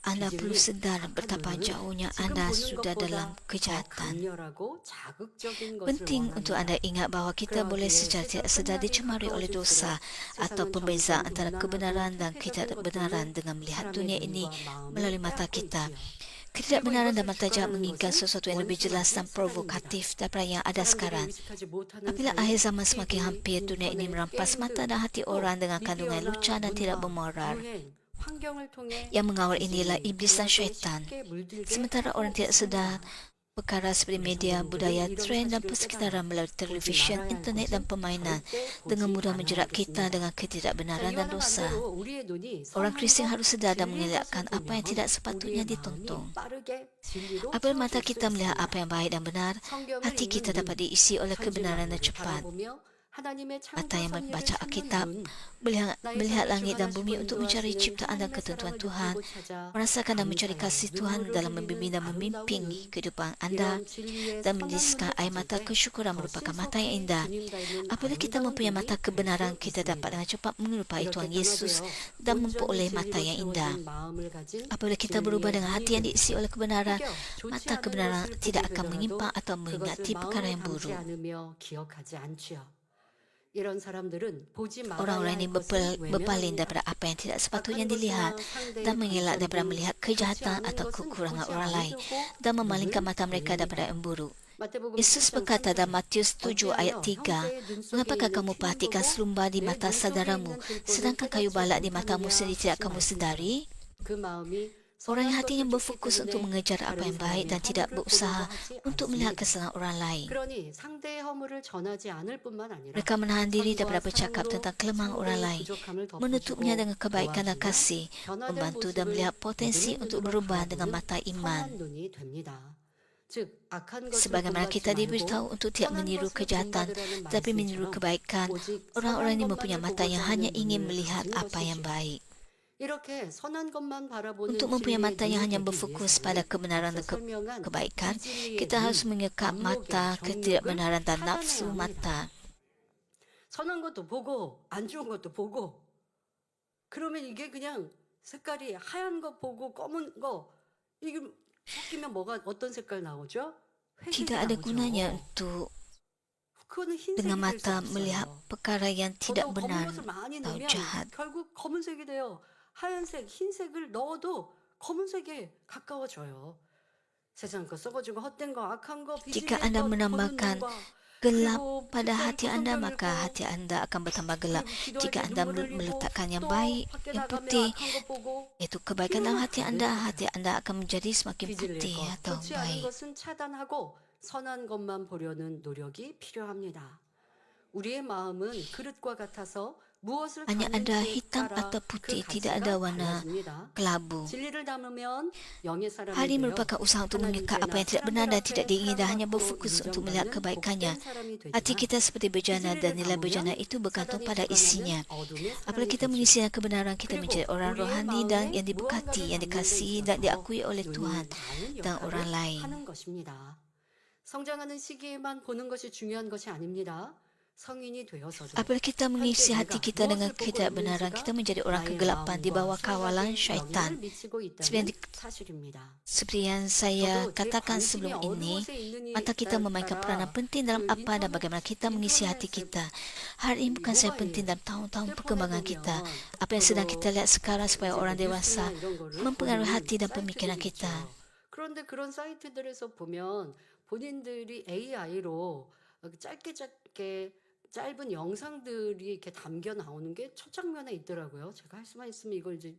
Anda perlu sedar betapa jauhnya Anda sudah dalam 더 kejahatan. 강렬하고 자극적인 것을 Penting untuk Anda 원합니다. ingat bahawa kita boleh secara tidak sedar dicemari oleh dosa atau perbezaan antara kebenaran dan ketidakbenaran dengan melihat dunia ini melalui mata kita. Ketidakbenaran dan mata jahat menginginkan sesuatu yang lebih jelas dan provokatif daripada yang ada sekarang. Apabila akhir zaman semakin hampir, dunia ini merampas mata dan hati orang dengan kandungan lucah dan tidak bermoral. Yang mengawal inilah iblis dan syaitan. Sementara orang tidak sedar, perkara seperti media, budaya, tren dan persekitaran melalui televisyen, internet dan permainan dengan mudah menjerat kita dengan ketidakbenaran dan dosa. Orang Kristian harus sedar dan mengelakkan apa yang tidak sepatutnya ditonton. Apabila mata kita melihat apa yang baik dan benar, hati kita dapat diisi oleh kebenaran dan cepat. Mata yang membaca Alkitab, melihat langit dan bumi untuk mencari ciptaan dan ketentuan Tuhan, merasakan dan mencari kasih Tuhan dalam membimbing dan memimpin kehidupan Anda, dan menitiskan air mata kesyukuran merupakan mata yang indah. Apabila kita mempunyai mata kebenaran, kita dapat dengan cepat menyerupai Tuhan Yesus dan memperoleh mata yang indah. Apabila kita berubah dengan hati yang diisi oleh kebenaran, mata kebenaran tidak akan menyimpang atau mengingati perkara yang buruk. Orang-orang ini berpaling daripada apa yang tidak sepatutnya dilihat dan mengelak daripada melihat kejahatan atau kekurangan orang lain dan memalingkan mata mereka daripada yang buruk. Yesus berkata dalam Matius 7 ayat 3, "Mengapakah kamu perhatikan serumba di mata saudaramu, sedangkan kayu balak di matamu sendiri tidak kamu sedari?" Orang yang hatinya berfokus untuk mengejar apa yang baik dan tidak berusaha untuk melihat kesalahan orang lain. Mereka menahan diri daripada bercakap tentang kelemahan orang lain, menutupnya dengan kebaikan dan kasih, membantu dan melihat potensi untuk berubah dengan mata iman. Sebagaimana kita diberitahu untuk tidak meniru kejahatan, tapi meniru kebaikan, orang-orang ini mempunyai mata yang hanya ingin melihat apa yang baik. 이렇게 선한 것만 바라보는 Untuk mempunyai 진리의 mata yang hanya 눈을 보기 berfokus 위해서는 pada kebenaran dan 앞서 설명한 kebaikan, 비진리의 kita harus 눈, mengekap 압력의 mata 정욕을 ketidakbenaran dan 차단해야 nafsu 합니다. mata. 선한 것도 보고 안 좋은 것도 보고 그러면 이게 그냥 색깔이 하얀 거 보고 검은 거 이게 섞이면 뭐가 어떤 색깔 나오죠? 회색이 Tidak ada 나오죠. gunanya untuk 그거는 흰색이 dengan 될 수 mata melihat 없어요. perkara yang tidak 저도 검은 benar 것을 많이 atau 넣으면 jahat. 결국 검은색이 돼요. 하얀색, 흰색을 넣어도 검은색에 가까워져요. 세상 거 썩어지고 헛된 거, 악한 거, Jika 비진리의 Anda 것, menambahkan 보는 눈과 gelap 그리고 pada 기도하고 hati Anda, 성경 maka 읽고 hati Anda akan bertambah gelap. 그리고 기도할 Jika 때 Anda 눈물 흘리고 meletakkan yang 또 baik, 밖에 yang 나가면 putih, 악한 거 보고 yaitu kebaikan dalam 기도는 hati 안 Anda, 됩니다. hati Anda akan menjadi semakin 비질릴 putih 것, atau 좋지 않은 baik. 것은 차단하고 선한 것만 보려는 노력이 필요합니다. 우리의 마음은 그릇과 같아서 무엇을 Hanya ada 담는지에 hitam 따라 atau 그 putih, tidak 가치가 ada warna 달라집니다. kelabu. 진리를 담으면 영의 사람이 Hari 되어 merupakan usaha untuk mengikat apa yang tidak benar dan tidak diingini dan hanya berfokus untuk melihat kebaikannya. Hati kita seperti bejana dan nilai bejana itu bergantung pada isinya. Apabila kita mengisi kebenaran, kita menjadi orang rohani dan yang diberkati, yang dikasihi dan diakui oleh Tuhan dan orang lain. 하는 것입니다. 성장하는 시기에만 보는 것이 중요한 것이 아닙니다. 성인이 되어서도 Apabila kita mengisi hati kita dengan ketidakbenaran, kita menjadi orang kegelapan di bawah kawalan syaitan. Seperti yang saya katakan sebelum ini, mata kita memainkan peranan penting dalam apa dan bagaimana kita mengisi hati kita. Hal ini bukan saya penting dalam tahun-tahun perkembangan kita. Apa yang sedang kita lihat sekarang supaya orang dewasa mempengaruhi hati dan pemikiran kita. 그런데 그런 사이트들에서 보면 본인들이 AI로 짧게 짧은 영상들이 이렇게 담겨 나오는 게 첫 장면에 있더라고요. 제가 할 수만 있으면 이걸 이제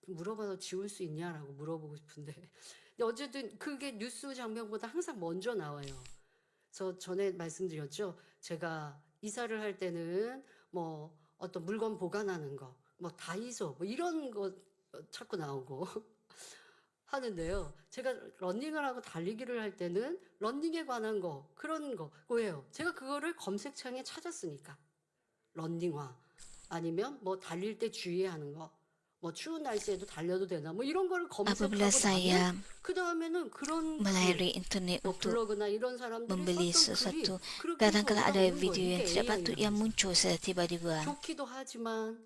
물어봐서 지울 수 있냐라고 물어보고 싶은데 근데 어쨌든 그게 뉴스 장면보다 항상 먼저 나와요. 그래서 전에 말씀드렸죠. 제가 이사를 할 때는 뭐 어떤 물건 보관하는 거, 뭐 다이소 뭐 이런 거 자꾸 나오고 하는데요. 제가 러닝을 하고 달리기를 할 때는 러닝에 관한 거, 그런 거. 왜요? 제가 그거를 검색창에 찾았으니까. 러닝화. 아니면 뭐 달릴 때 주의해야 하는 거. 뭐 추운 날씨에도 달려도 되나. 뭐 이런 거를 검색하고 Apabila saya 나면 그 다음에는 그런 melayari internet 뭐 untuk 블로그나 이런 사람들이 membeli 썼던 글이 sesuatu, 그렇게 kadang-kala ada 올라오는 video 거예요. yang 이게 tidak patut yang AI라면서. muncul secara tiba-tiba. 좋기도 하지만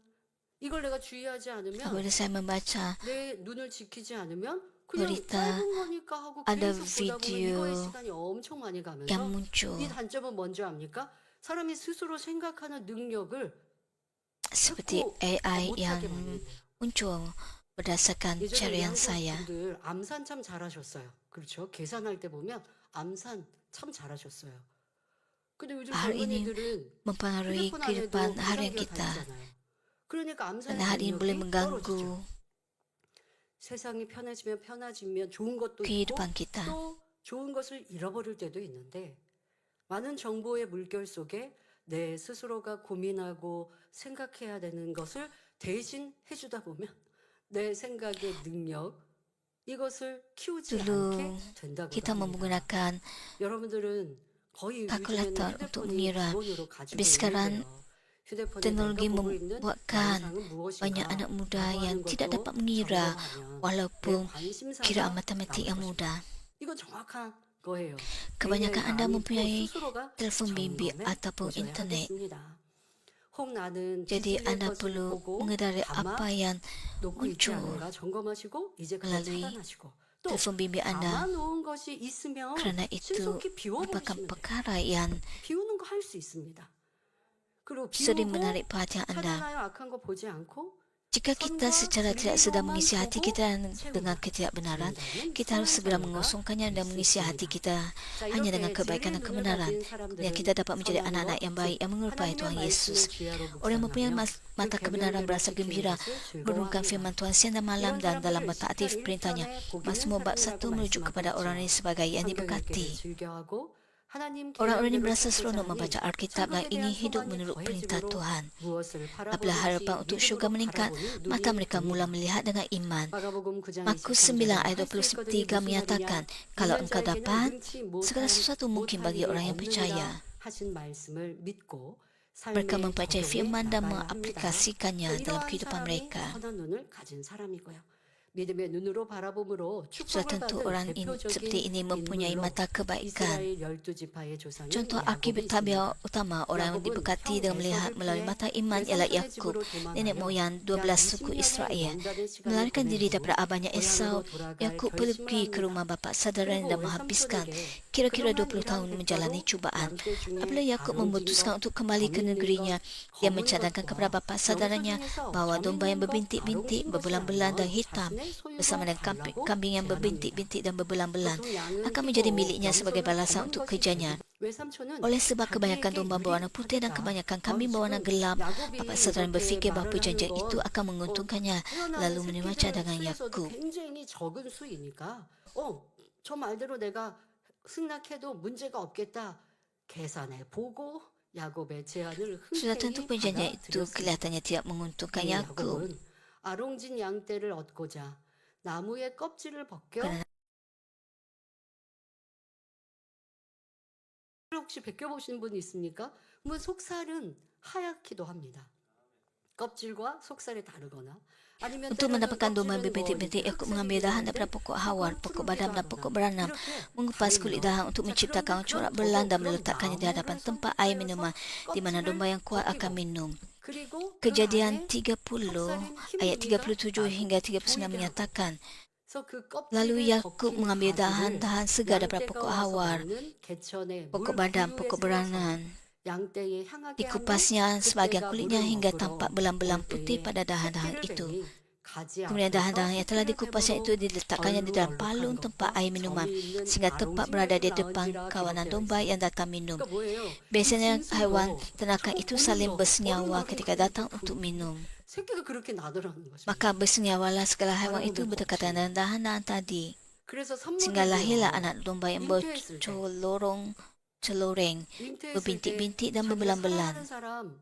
이걸 내가 주의하지 않으면 Apabila saya membaca 내 눈을 지키지 않으면 그냥 berita, 짧은 거니까 하고 ada 계속 보다 보면 video 이거에 시간이 엄청 많이 가면서 yang muncul 이 단점은 뭔지 압니까? 사람이 스스로 생각하는 능력을 seperti 자꾸 AI 못하게 yang 만드네요. muncul berdasarkan 예전에 우리 carian 한국 saya. 분들 암산 참 잘하셨어요. 그렇죠? 계산할 때 보면 암산 참 잘하셨어요. 근데 요즘 Hal ini 젊은이들은 mempengaruhi 휴대폰 안에도 kehidupan harian 계산기가 다 kita. 있잖아요. 그러니까 암산의 Karena hal ini boleh 능력이 mengganggu 떨어지죠. 세상이 편해지면 좋은 것도 있고 kehidupan kita. 또 좋은 것을 잃어버릴 때도 있는데 많은 정보의 물결 속에 내 스스로가 고민하고 생각해야 되는 것을 대신 해주다 보면 내 생각의 능력 이것을 키우지 Dulu 않게 된다고 kita 합니다. menggunakan 여러분들은 거의 kalkulator 요즘에는 untuk 휴대폰이 mengira. 기본으로 가지고 Tapi sekarang 있는데요. 휴대폰에 teknologi 내가 보고 있는 membuatkan 영상은 무엇인가 banyak anak muda 라고 yang 하는 tidak 것도 dapat mengira 적어가면 walaupun 내 관심사가 kiraan matematik 나올 yang 것입니다. mudah. 이건 정확한 거예요. Kebanyakan AI가 Anda 아니고 mempunyai 스스로가 telepon bimbit 점검해 ataupun 보셔야 internet. 하겠습니다. 혹 나는 Jadi 비질릴 Anda 것을 perlu 보고 mengedari 담아 apa yang 놓고 있지 muncul 않은가 점검하시고 이제 그걸 melalui 차단하시고 또 telepon bimbit Anda. 담아놓은 것이 있으면 Kerana itu 신속히 merupakan 비워버리시면 돼요. perkara yang 비우는 거 할 수 있습니다. 그리고 sering 비우고 menarik perhatian Anda. 차단하여 악한 거 보지 않고 Jika kita secara tidak sedar mengisi hati kita dengan ketidakbenaran, kita harus segera mengosongkannya dan mengisi hati kita hanya dengan kebaikan dan kebenaran. Dan kita dapat menjadi anak-anak yang baik yang menyerupai Tuhan Yesus. Orang yang mempunyai mata kebenaran berasa gembira, merenungkan firman Tuhan siang dan malam dan dalam mentaati perintahnya. Mazmur bab 1 merujuk kepada orang ini sebagai yang diberkati. Orang-orang ini merasa seronok membaca Alkitab dan ingin hidup menurut perintah Tuhan. Apabila harapan untuk syurga meningkat, mata mereka mula melihat dengan iman. Markus 9 ayat 23 menyatakan, kalau engkau dapat, segala sesuatu mungkin bagi orang yang percaya. 하신 말씀을 믿고 mereka mempercayai firman dan mengaplikasikannya dalam kehidupan mereka. 선한 눈을 가진 사람이고요. 믿음의 눈으로 바라봄으로 Sudah 축복을 tentu 받은 orang seperti ini 대표적인 mempunyai 인물로 mata kebaikan. 이스라엘 12지파의 조상인 Contoh 야곱이 akibat 있습니다. tabiat utama orang yang diberkati dengan melihat melalui mata iman ialah Yakub, nenek moyang 12 suku Israel. Melarikan diri daripada abahnya Esau, Yakub pergi ke rumah bapa saudaranya dan menghabiskan kira-kira 20 tahun menjalani cubaan. Apabila Yakub memutuskan untuk kembali ke negerinya, dia mencadangkan kepada bapa saudaranya bahawa domba yang berbintik-bintik, berbelang-belang dan hitam bersama dengan kambing yang berbintik-bintik dan berbelang-belang akan menjadi miliknya sebagai balasan untuk kerjanya. Oleh sebab kebanyakan domba berwarna putih dan kebanyakan kambing berwarna gelap, bapa saudara berfikir bahawa perjanjian itu akan menguntungkannya, lalu menerima cadangan Yakub. 굉장히 적은 수이니까 저 말대로 내가 승낙해도 문제가 없겠다 계산해 보고 야곱의 제안을 Sudah tentu 흔쾌히 perjanjian itu 받아들였습니다. kelihatannya tidak menguntungkan Yakub. 야곱은 아롱진 양떼를 얻고자 나무의 껍질을 벗겨 혹시 벗겨보신 분 있습니까? 뭐 속살은 하얗기도 합니다. 껍질과 속살이 다르거나 아니면 Untuk 때로는 mendapatkan domba 껍질은 berbintik-bintik, Yakub mengambil 흑색이긴 dahan 한데 daripada pokok hawar, pokok badam dan pokok beranam, 이렇게 mengupas kulit dahan untuk menciptakan corak belang dan meletakkannya di hadapan tempat air minuman di mana domba yang kuat akan minum. 그리고 Kejadian 30 ayat 37 hingga 39 menyatakan, lalu Yakub mengambil dahan-dahan segar daripada pokok hawar, pokok badam, pokok beranam. Dikupasnya sebahagian kulitnya hingga tampak belang-belang putih pada dahan-dahan itu. Kemudian dahan-dahan yang telah dikupasnya itu diletakkannya di dalam palung tempat air minuman sehingga tepat berada di depan kawanan domba yang datang minum. Biasanya haiwan ternakan itu saling bersenyawa ketika datang untuk minum. 새끼가 그렇게 나더라는 것입니다. Maka bersenyawalah segala haiwan itu berdekatan dengan dahan-dahan tadi. 그래서 Sehingga lahirlah 산모들도요. anak domba yang 잉태했을 때 bercoloreng, 잉태했을 berbintik-bintik dan 때 berbelang-belang. 자기가 사랑하는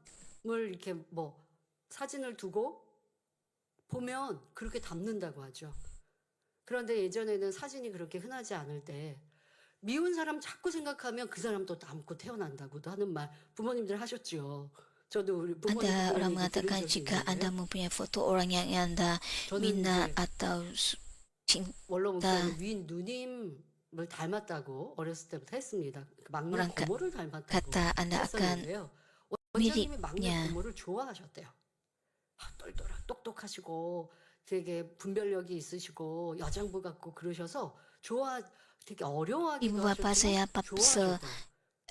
사람을 이렇게 뭐 사진을 두고 보면 그렇게 담는다고 하죠. 그런데 예전에는 사진이 그렇게 흔하지 않을 때 미운 사람 자꾸 생각하면 그 사람도 닮고 태어난다고도 하는 말 부모님들 하셨죠. 저도 우리 Ada orang 부모님 mengatakan jika anda mempunyai foto orang yang anda minat atau cinta, 원로 목사는 윈 누님을 닮았다고 어렸을 때부터 했습니다. 그 막내 orang 고모를 닮았다고 kata anda akan 했었는데요. 원장님이 막내 miripnya. 고모를 좋아하셨대요. 똘똘하고 똑똑하시고 되게 분별력이 있으시고 여장부 같고 그러셔서 되게 어려워하기도 Ibu bapa saya 좋아하셨대요.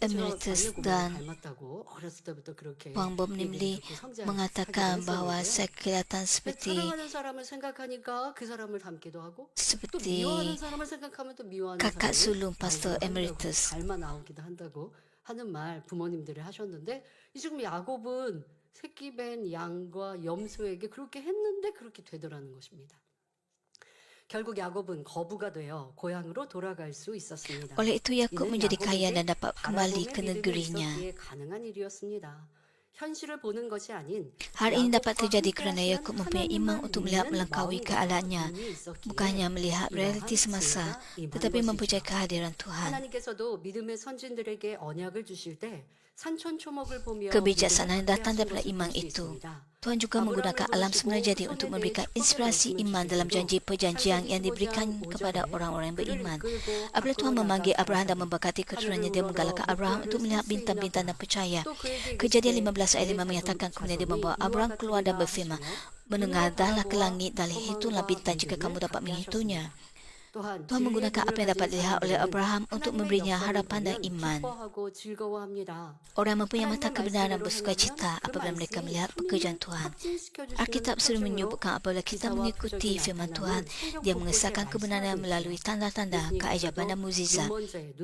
Emeritus dan 닮았다고 어렸을 때부터 그렇게 Puan Bob Nimli mengatakan bahawa saya kelihatan seperti 사랑하는 사람을 생각하니까 그 사람을 닮기도 하고 또 미워하는 사람을 생각하면 또 미워하는 kakak 사람을 sulung Pastor 닮기도 한다고, Emeritus. 닮아 나오기도 한다고 하는 말 부모님들이 하셨는데 이 지금 야곱은 새끼 뵌 양과 염소에게 그렇게 했는데 그렇게 되더라는 것입니다. 결국 야곱은 거부가 되어 고향으로 돌아갈 수 있었습니다. Oleh itu Yakub 이는 menjadi kaya 야곱에게 dan dapat kembali 바라봄의 ke 믿음이 negerinya. 있었기에 가능한 일이었습니다. 현실을 보는 것이 아닌 Hal ini dapat 야곱과 terjadi kerana 함께하시는 Yakub mempunyai iman 하나님만 untuk melihat 믿는 melangkaui 마음과 keadaannya, 믿음이 있었기에 bukan hanya melihat realiti 이러한 semasa, 승리가 tetapi 임한 mempercayai 것이죠. kehadiran Tuhan. 하나님께서도 믿음의 선진들에게 언약을 주실 때 산천초목을 보며 Kebijaksanaan 믿음을 datang 함께하신 daripada 것을 iman 볼 수 itu. 있습니다. Tuhan juga menggunakan alam semula jadi untuk memberikan inspirasi iman dalam janji perjanjian yang diberikan kepada orang-orang yang beriman. Apabila Tuhan memanggil Abraham dan memberkati keturunannya, dia menggalakkan Abraham untuk melihat bintang-bintang dan percaya. Kejadian 15 ayat 5 menyatakan kemudian dia membawa Abraham keluar dan berfirman, menengadahlah ke langit dan hitunglah bintang jika kamu dapat menghitungnya. Tuhan menggunakan apa yang dapat dilihat oleh Abraham untuk memberinya harapan dan iman. Orang mempunyai mata kebenaran bersukacita apabila mereka melihat pekerjaan Tuhan. Alkitab sering menyebutkan apabila kita mengikuti firman Tuhan, dia mengesahkan kebenaran melalui tanda-tanda, keajaiban dan mukjizat.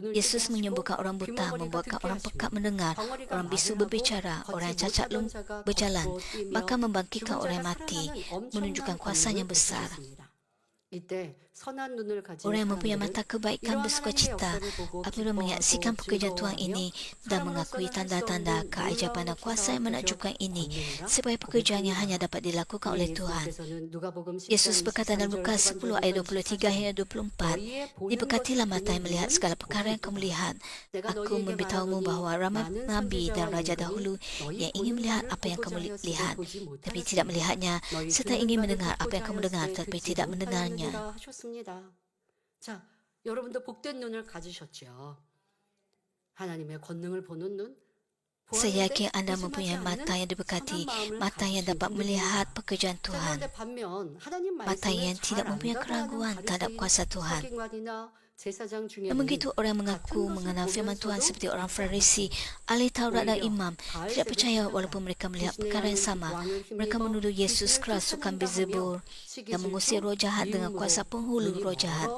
Yesus menyembuhkan orang buta, membuatkan orang pekak mendengar, orang bisu berbicara, orang yang cacat berjalan, bahkan membangkitkan orang mati, menunjukkan kuasanya besar. 이때 선한 눈을 가진 Orang yang mempunyai 사람들은 mata kebaikan 이러한 bersuka 하나님의 cita 역사를 보고 apabila menyaksikan 기뻐하고 pekerjaan Tuhan ini dan mengakui 사람으로서는 할수 tanda-tanda 없는 keajaiban dan 놀라운 kuasa yang 기사와 menakjubkan ini 권능이라 sebagai pekerjaan yang hanya dapat dilakukan oleh Tuhan. 예수께서는 누가복음 10장 Yesus berkata dalam 23절 Lukas 10 ayat 23 hingga 24, diberkatilah mata yang melihat segala perkara yang kamu lihat. Aku memberitahumu bahawa ramai nabi dan raja dahulu yang ingin melihat apa yang kamu lihat, tapi tidak melihatnya, serta ingin mendengar apa yang kamu dengar, tapi tidak mendengarnya. 자, 여러분도 복된 눈을 가지셨죠. 하나님의 권능을 보는 눈. Saya yakin anda mempunyai mata yang diberkati, mata yang dapat melihat pekerjaan Tuhan, mata yang tidak mempunyai keraguan terhadap kuasa Tuhan. Namun begitu orang mengaku mengenal firman Tuhan seperti orang Farisi, ahli Taurat dan imam, tidak percaya walaupun mereka melihat perkara yang sama. Mereka menuduh Yesus kerasukan Beelzebul dan mengusir roh jahat dengan kuasa penghulu roh jahat.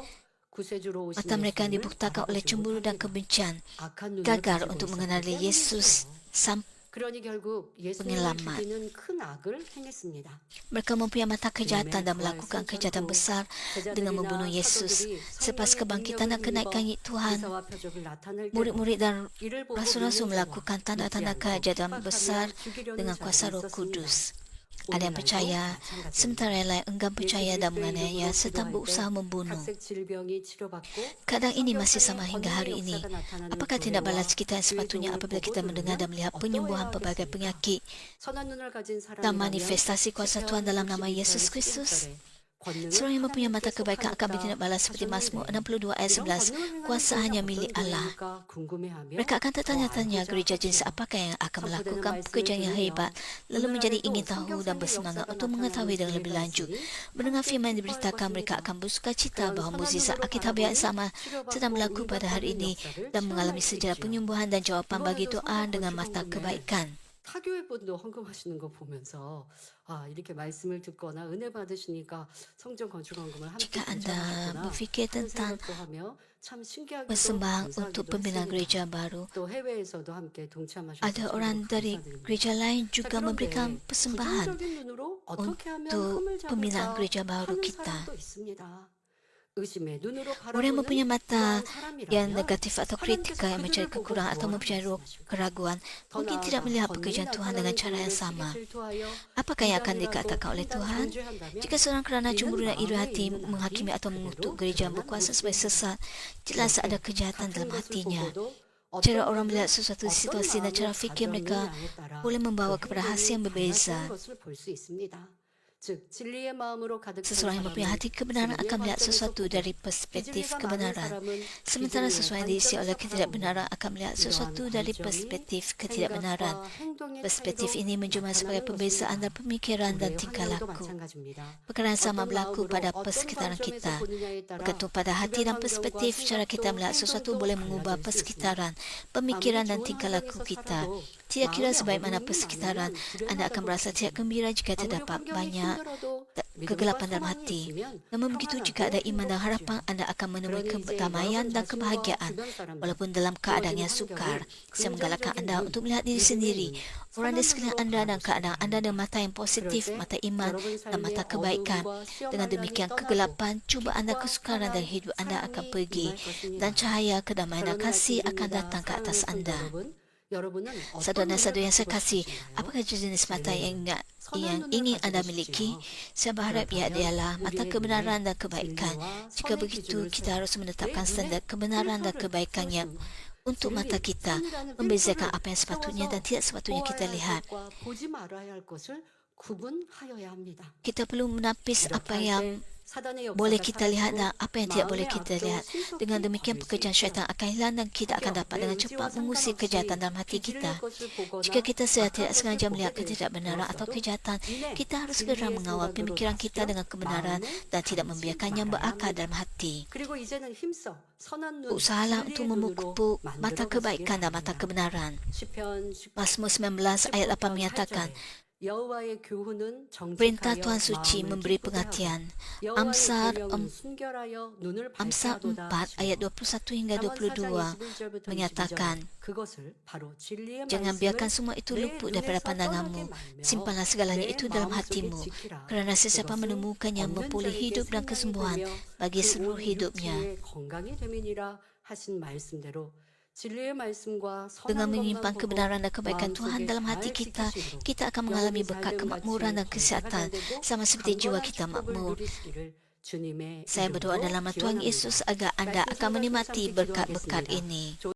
Mata mereka yang dibuktakan oleh cemburu dan kebencian, gagal untuk mengenali Yesus sang penyelamat. Mereka mempunyai mata kejahatan dan melakukan kejahatan besar dengan membunuh Yesus. Selepas kebangkitan dan kenaikan Tuhan, murid-murid dan rasul-rasul melakukan tanda-tanda kejahatan besar dengan kuasa Roh Kudus. Ada yang percaya, sementara yang lain enggan percaya dan menganiaya serta berusaha membunuh. Keadaan ini masih sama hingga hari ini. Apakah tindak balas kita yang sepatutnya apabila kita mendengar dan melihat penyembuhan pelbagai penyakit dan manifestasi kuasa Tuhan dalam nama Yesus Kristus? Seorang yang mempunyai mata kebaikan akan bertindak balas seperti Mazmur 62 ayat 11, kuasa hanya milik Allah. Mereka akan tertanya-tanya gereja jenis apakah yang akan melakukan pekerjaan yang hebat, lalu menjadi ingin tahu dan bersemangat untuk mengetahui dengan lebih lanjut. Mendengar firman yang diberitakan, mereka akan bersuka cita bahawa mukjizat Alkitabiah yang sama sedang berlaku pada hari ini dan mengalami sejarah penyembuhan dan jawapan bagi doa dengan mata kebaikan. 타교회분도 헌금하시는 거 보면서 이렇게 말씀을 듣거나 은혜 받으시니까 성전 건축 헌금을 함께 Jika anda 동참하셨구나 berfikir 하는 tentang 생각도 하며 참 신기하기도 persembahan untuk 감사하기도 pembinaan 했습니다. gereja baru, 또 해외에서도 함께 동참하셔서 ada orang dari gereja lain juga memberikan persembahan 부정적인 눈으로 어떻게 하면 untuk 흠을 pembinaan 잡을까 gereja baru 하는 kita. 사람도 있습니다. 의심의 눈으로 Orang yang mempunyai 바라보는 mata 그러한 yang 사람이라면 negatif atau kritikal yang mencari kekurangan atau mempunyai keraguan mungkin tidak melihat pekerjaan Tuhan dengan cara yang sama. Apakah yang akan dikatakan oleh Tuhan? Jika seorang kerana cemburu dan iri hati menghakimi atau mengutuk gereja yang berkuasa sebagai sesat, jelas ada kejahatan dalam hatinya. Cara orang melihat sesuatu situasi dan cara fikir mereka boleh membawa kepada hasil yang berbeza. Seseorang yang mempunyai hati kebenaran akan melihat sesuatu dari perspektif kebenaran. Sementara seseorang yang diisi oleh ketidakbenaran akan melihat sesuatu dari perspektif ketidakbenaran. Perspektif ini menjumpai sebagai perbezaan dan pemikiran dan tingkah laku. Perkara yang sama berlaku pada persekitaran kita. Bergantung pada hati dan perspektif, cara kita melihat sesuatu boleh mengubah persekitaran, pemikiran dan tingkah laku kita. Tidak kira sebaik mana persekitaran, anda akan merasa tidak gembira jika terdapat banyak kegelapan dalam hati. Namun begitu, jika ada iman dan harapan, anda akan menemui kedamaian dan kebahagiaan. Walaupun dalam keadaan yang sukar, saya menggalakkan anda untuk melihat diri sendiri, orang di sekeliling anda dan keadaan anda dengan mata yang positif, mata iman dan mata kebaikan. Dengan demikian, kegelapan, cubaan dan kesukaran dari hidup anda akan pergi dan cahaya kedamaian dan kasih akan datang ke atas anda. Saudara-saudara yang saya kasih, apakah jenis mata yang ingin anda miliki? Saya berharap ia adalah mata kebenaran dan kebaikan. Jika begitu, kita harus menetapkan standar kebenaran dan kebaikan yang untuk mata kita, membezakan apa yang sepatutnya dan tidak sepatutnya kita lihat. Kita perlu menapis apa yang boleh kita lihat dan apa yang tidak boleh kita lihat. Dengan demikian, pekerjaan syaitan akan hilang dan kita akan dapat dengan cepat mengusir kejahatan dalam hati kita. Jika kita sedang tidak sengaja melihat ketidakbenaran atau kejahatan, kita harus segera mengawal pemikiran kita dengan kebenaran dan tidak membiarkannya berakar dalam hati. Usahalah untuk memupuk mata kebaikan dan mata kebenaran. Mazmur 19 ayat 8 menyatakan, 여호와의 교훈은 Perintah 정직하여 Tuhan suci 마음을 memberi 기쁘게 pengertian. 하고 여호와의 Amsal 계명은 순결하여 눈을 Amsal 밝게하도다 4 ayat 21 hingga 22 menyatakan, 그것을 바로 진리의 jangan 말씀을 biarkan semua itu 내 luput daripada 눈에서 pandanganmu. 떠나게 말며 Simpanlah segalanya 내 itu dalam 마음속에 hatimu. 지키라. Kerana sesiapa 그것은 menemukannya 없는 memperoleh 자에게 hidup dan 생명이 kesembuhan 되며 bagi 그 seluruh 온 hidupnya. 육체의 건강이 됨이니라 하신 말씀대로 진리의 말씀과 Dengan 선한 menyimpan 것만 kebenaran dan 보고 kebaikan Tuhan 마음속에 dalam hati 잘 kita, 지키심으로 kita akan mengalami 영혼이 berkat 살균같이 kemakmuran dan 건강하게 kesihatan, 되고 sama seperti jiwa 강건한 kita 축복을 makmur. 누리시기를 주님의 Saya berdoa 이름으로 dalam nama Tuhan 기원합니다. Yesus agar Anda akan menikmati berkat-berkat ini.